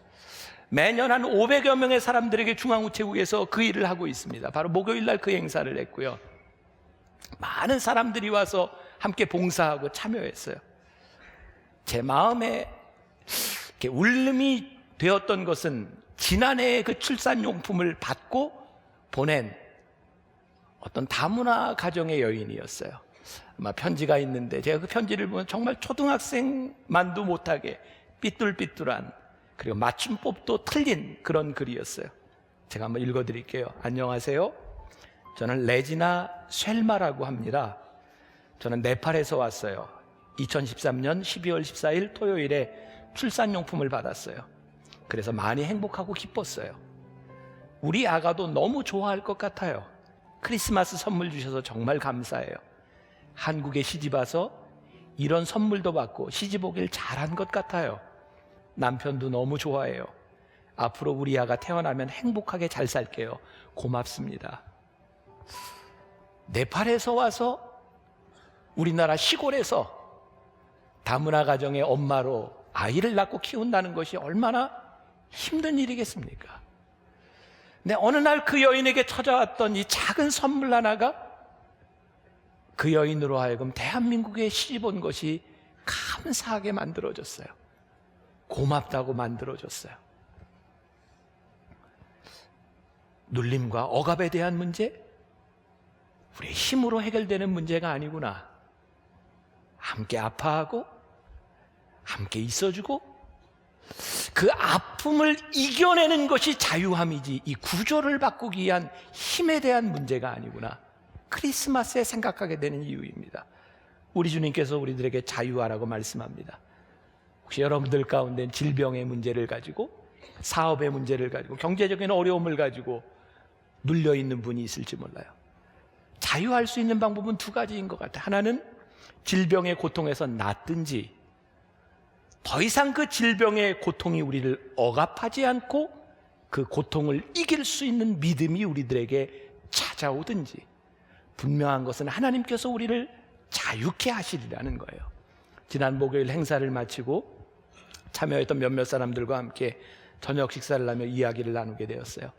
매년 한 500여 명의 사람들에게 중앙우체국에서 그 일을 하고 있습니다. 바로 목요일날 그 행사를 했고요. 많은 사람들이 와서 함께 봉사하고 참여했어요. 제 마음에 이렇게 울림이 되었던 것은 지난해에 그 출산용품을 받고 보낸 어떤 다문화 가정의 여인이었어요. 아마 편지가 있는데 제가 그 편지를 보면 정말 초등학생만도 못하게 삐뚤삐뚤한, 그리고 맞춤법도 틀린 그런 글이었어요. 제가 한번 읽어드릴게요. 안녕하세요. 저는 레지나 쉘마라고 합니다. 저는 네팔에서 왔어요. 2013년 12월 14일 토요일에 출산용품을 받았어요. 그래서 많이 행복하고 기뻤어요. 우리 아가도 너무 좋아할 것 같아요. 크리스마스 선물 주셔서 정말 감사해요. 한국에 시집 와서 이런 선물도 받고 시집 오길 잘한 것 같아요. 남편도 너무 좋아해요. 앞으로 우리 아가 태어나면 행복하게 잘 살게요. 고맙습니다. 네팔에서 와서 우리나라 시골에서 다문화 가정의 엄마로 아이를 낳고 키운다는 것이 얼마나 힘든 일이겠습니까? 근데 어느 날 그 여인에게 찾아왔던 이 작은 선물 하나가 그 여인으로 하여금 대한민국에 시집 온 것이 감사하게 만들어졌어요. 고맙다고 만들어졌어요. 눌림과 억압에 대한 문제, 우리의 힘으로 해결되는 문제가 아니구나. 함께 아파하고 함께 있어주고 그 아픔을 이겨내는 것이 자유함이지, 이 구조를 바꾸기 위한 힘에 대한 문제가 아니구나. 크리스마스에 생각하게 되는 이유입니다. 우리 주님께서 우리들에게 자유하라고 말씀합니다. 혹시 여러분들 가운데 질병의 문제를 가지고, 사업의 문제를 가지고, 경제적인 어려움을 가지고 눌려있는 분이 있을지 몰라요. 자유할 수 있는 방법은 두 가지인 것 같아요. 하나는 질병의 고통에서 낫든지, 더 이상 그 질병의 고통이 우리를 억압하지 않고 그 고통을 이길 수 있는 믿음이 우리들에게 찾아오든지, 분명한 것은 하나님께서 우리를 자유케 하시리라는 거예요. 지난 목요일 행사를 마치고 참여했던 몇몇 사람들과 함께 저녁 식사를 하며 이야기를 나누게 되었어요.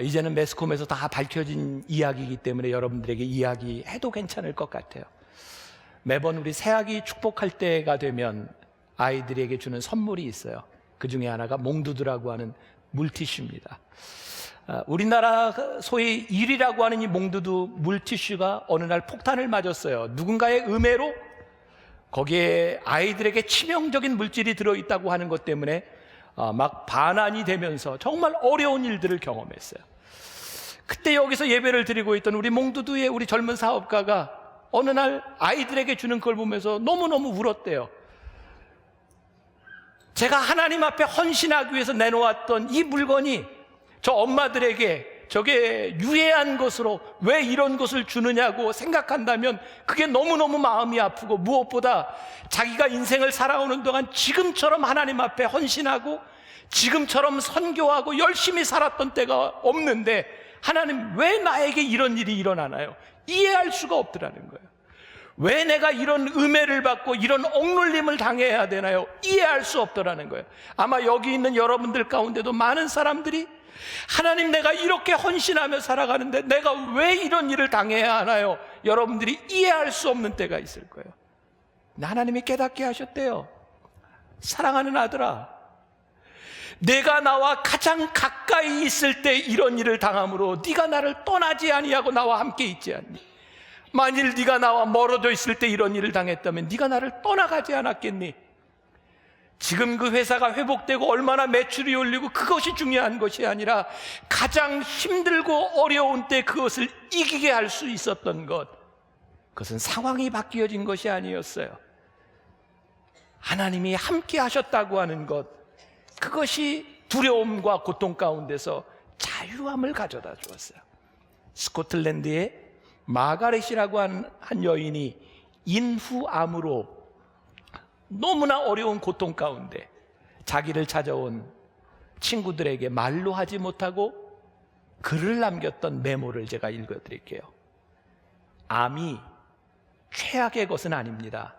이제는 매스컴에서 다 밝혀진 이야기이기 때문에 여러분들에게 이야기해도 괜찮을 것 같아요. 매번 우리 새아기 축복할 때가 되면 아이들에게 주는 선물이 있어요. 그 중에 하나가 몽두두라고 하는 물티슈입니다. 우리나라 소위 1위라고 하는 이 몽두두 물티슈가 어느 날 폭탄을 맞았어요. 누군가의 음해로 거기에 아이들에게 치명적인 물질이 들어있다고 하는 것 때문에 막 반환이 되면서 정말 어려운 일들을 경험했어요. 그때 여기서 예배를 드리고 있던 우리 몽두두의 우리 젊은 사업가가 어느 날 아이들에게 주는 걸 보면서 너무너무 울었대요. 제가 하나님 앞에 헌신하기 위해서 내놓았던 이 물건이 저 엄마들에게 저게 유해한 것으로 왜 이런 것을 주느냐고 생각한다면 그게 너무너무 마음이 아프고, 무엇보다 자기가 인생을 살아오는 동안 지금처럼 하나님 앞에 헌신하고 지금처럼 선교하고 열심히 살았던 때가 없는데 하나님 왜 나에게 이런 일이 일어나나요? 이해할 수가 없더라는 거예요. 왜 내가 이런 음해를 받고 이런 억눌림을 당해야 되나요? 이해할 수 없더라는 거예요. 아마 여기 있는 여러분들 가운데도 많은 사람들이 하나님, 내가 이렇게 헌신하며 살아가는데 내가 왜 이런 일을 당해야 하나요? 여러분들이 이해할 수 없는 때가 있을 거예요. 하나님이 깨닫게 하셨대요. 사랑하는 아들아, 내가 나와 가장 가까이 있을 때 이런 일을 당함으로 네가 나를 떠나지 아니하고 나와 함께 있지 않니? 만일 네가 나와 멀어져 있을 때 이런 일을 당했다면 네가 나를 떠나가지 않았겠니? 지금 그 회사가 회복되고 얼마나 매출이 올리고 그것이 중요한 것이 아니라 가장 힘들고 어려운 때 그것을 이기게 할 수 있었던 것, 그것은 상황이 바뀌어진 것이 아니었어요. 하나님이 함께 하셨다고 하는 것, 그것이 두려움과 고통 가운데서 자유함을 가져다 주었어요. 스코틀랜드의 마가렛이라고 한 여인이 인후암으로 너무나 어려운 고통 가운데 자기를 찾아온 친구들에게 말로 하지 못하고 글을 남겼던 메모를 제가 읽어드릴게요. 암이 최악의 것은 아닙니다.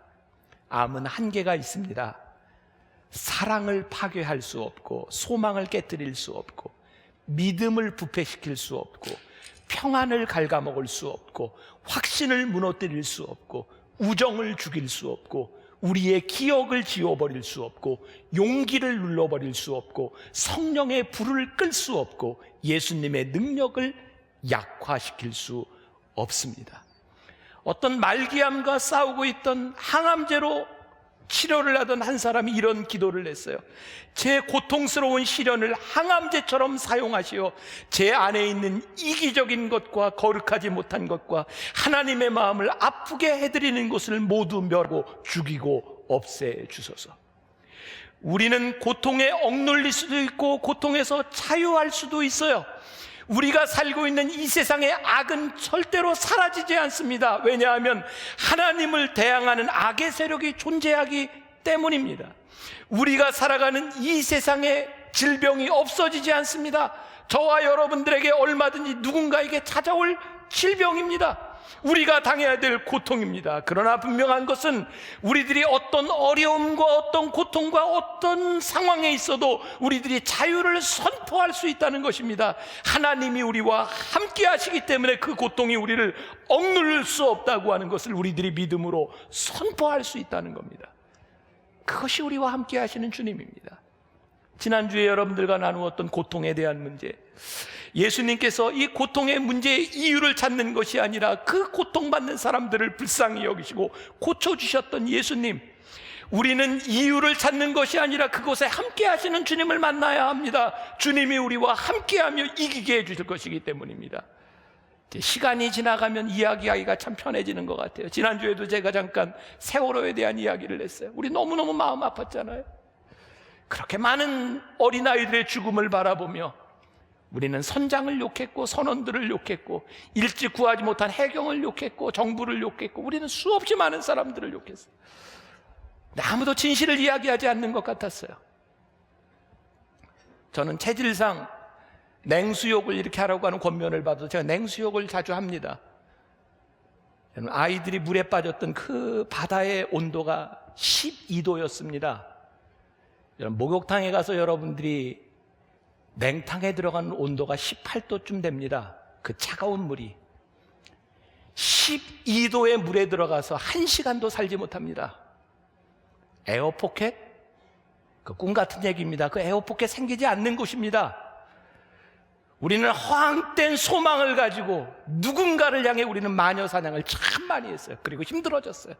암은 한계가 있습니다. 사랑을 파괴할 수 없고, 소망을 깨뜨릴 수 없고, 믿음을 부패시킬 수 없고, 평안을 갉아먹을 수 없고, 확신을 무너뜨릴 수 없고, 우정을 죽일 수 없고, 우리의 기억을 지워버릴 수 없고, 용기를 눌러버릴 수 없고, 성령의 불을 끌 수 없고, 예수님의 능력을 약화시킬 수 없습니다. 어떤 말기암과 싸우고 있던 항암제로 치료를 하던 한 사람이 이런 기도를 했어요. 제 고통스러운 시련을 항암제처럼 사용하시어 제 안에 있는 이기적인 것과 거룩하지 못한 것과 하나님의 마음을 아프게 해드리는 것을 모두 멸하고 죽이고 없애주소서. 우리는 고통에 억눌릴 수도 있고 고통에서 자유할 수도 있어요. 우리가 살고 있는 이 세상의 악은 절대로 사라지지 않습니다. 왜냐하면 하나님을 대항하는 악의 세력이 존재하기 때문입니다. 우리가 살아가는 이 세상에 질병이 없어지지 않습니다. 저와 여러분들에게 얼마든지 누군가에게 찾아올 질병입니다. 우리가 당해야 될 고통입니다. 그러나 분명한 것은 우리들이 어떤 어려움과 어떤 고통과 어떤 상황에 있어도 우리들이 자유를 선포할 수 있다는 것입니다. 하나님이 우리와 함께 하시기 때문에 그 고통이 우리를 억누를 수 없다고 하는 것을 우리들이 믿음으로 선포할 수 있다는 겁니다. 그것이 우리와 함께 하시는 주님입니다. 지난주에 여러분들과 나누었던 고통에 대한 문제, 예수님께서 이 고통의 문제의 이유를 찾는 것이 아니라 그 고통받는 사람들을 불쌍히 여기시고 고쳐주셨던 예수님, 우리는 이유를 찾는 것이 아니라 그곳에 함께 하시는 주님을 만나야 합니다. 주님이 우리와 함께하며 이기게 해주실 것이기 때문입니다. 시간이 지나가면 이야기하기가 참 편해지는 것 같아요. 지난주에도 제가 잠깐 세월호에 대한 이야기를 했어요. 우리 너무너무 마음 아팠잖아요. 그렇게 많은 어린아이들의 죽음을 바라보며 우리는 선장을 욕했고 선원들을 욕했고 일찍 구하지 못한 해경을 욕했고 정부를 욕했고 우리는 수없이 많은 사람들을 욕했어요. 근데 아무도 진실을 이야기하지 않는 것 같았어요. 저는 체질상 냉수욕을 이렇게 하라고 하는 권면을 받아서 제가 냉수욕을 자주 합니다. 아이들이 물에 빠졌던 그 바다의 온도가 12도였습니다. 목욕탕에 가서 여러분들이 냉탕에 들어가는 온도가 18도쯤 됩니다. 그 차가운 물이 12도의 물에 들어가서 1시간도 살지 못합니다. 에어포켓? 그 꿈 같은 얘기입니다. 그 에어포켓 생기지 않는 곳입니다. 우리는 허황된 소망을 가지고 누군가를 향해 우리는 마녀 사냥을 참 많이 했어요. 그리고 힘들어졌어요.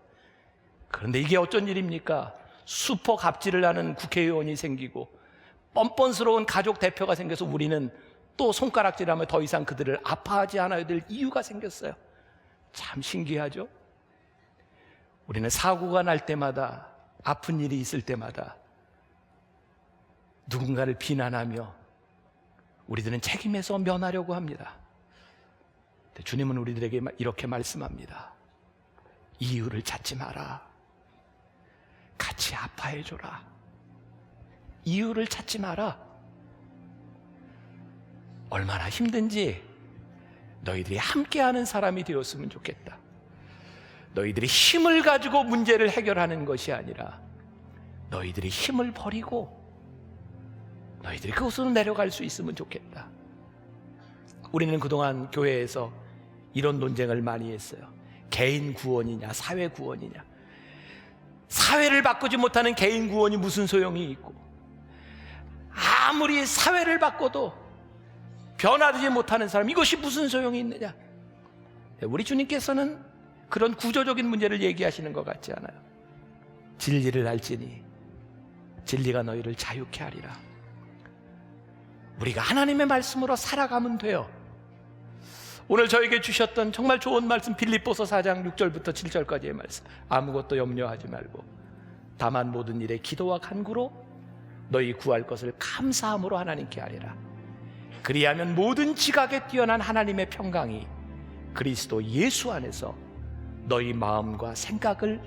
그런데 이게 어쩐 일입니까? 슈퍼 갑질을 하는 국회의원이 생기고 뻔뻔스러운 가족 대표가 생겨서 우리는 또 손가락질하면 더 이상 그들을 아파하지 않아야 될 이유가 생겼어요. 참 신기하죠? 우리는 사고가 날 때마다, 아픈 일이 있을 때마다 누군가를 비난하며 우리들은 책임에서 면하려고 합니다. 주님은 우리들에게 이렇게 말씀합니다. 이유를 찾지 마라. 같이 아파해줘라. 이유를 찾지 마라. 얼마나 힘든지 너희들이 함께하는 사람이 되었으면 좋겠다. 너희들이 힘을 가지고 문제를 해결하는 것이 아니라 너희들이 힘을 버리고 너희들이 그곳으로 내려갈 수 있으면 좋겠다. 우리는 그동안 교회에서 이런 논쟁을 많이 했어요. 개인 구원이냐 사회 구원이냐. 사회를 바꾸지 못하는 개인 구원이 무슨 소용이 있고 아무리 사회를 바꿔도 변화되지 못하는 사람, 이것이 무슨 소용이 있느냐. 우리 주님께서는 그런 구조적인 문제를 얘기하시는 것 같지 않아요. 진리를 알지니 진리가 너희를 자유케 하리라. 우리가 하나님의 말씀으로 살아가면 돼요. 오늘 저에게 주셨던 정말 좋은 말씀, 빌립보서 4장 6절부터 7절까지의 말씀. 아무것도 염려하지 말고 다만 모든 일에 기도와 간구로 너희 구할 것을 감사함으로 하나님께 아뢰라. 그리하면 모든 지각에 뛰어난 하나님의 평강이 그리스도 예수 안에서 너희 마음과 생각을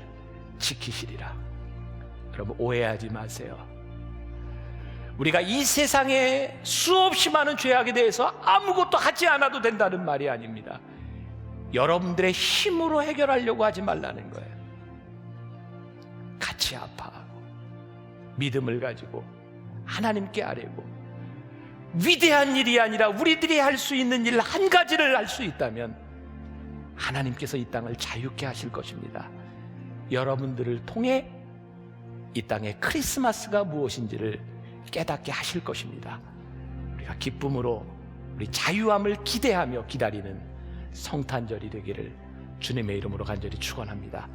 지키시리라. 여러분 오해하지 마세요. 우리가 이 세상에 수없이 많은 죄악에 대해서 아무것도 하지 않아도 된다는 말이 아닙니다. 여러분들의 힘으로 해결하려고 하지 말라는 거예요. 같이 아파하고 믿음을 가지고 하나님께 아뢰고, 위대한 일이 아니라 우리들이 할 수 있는 일 한 가지를 할 수 있다면 하나님께서 이 땅을 자유케 하실 것입니다. 여러분들을 통해 이 땅의 크리스마스가 무엇인지를 깨닫게 하실 것입니다. 우리가 기쁨으로 우리 자유함을 기대하며 기다리는 성탄절이 되기를 주님의 이름으로 간절히 축원합니다.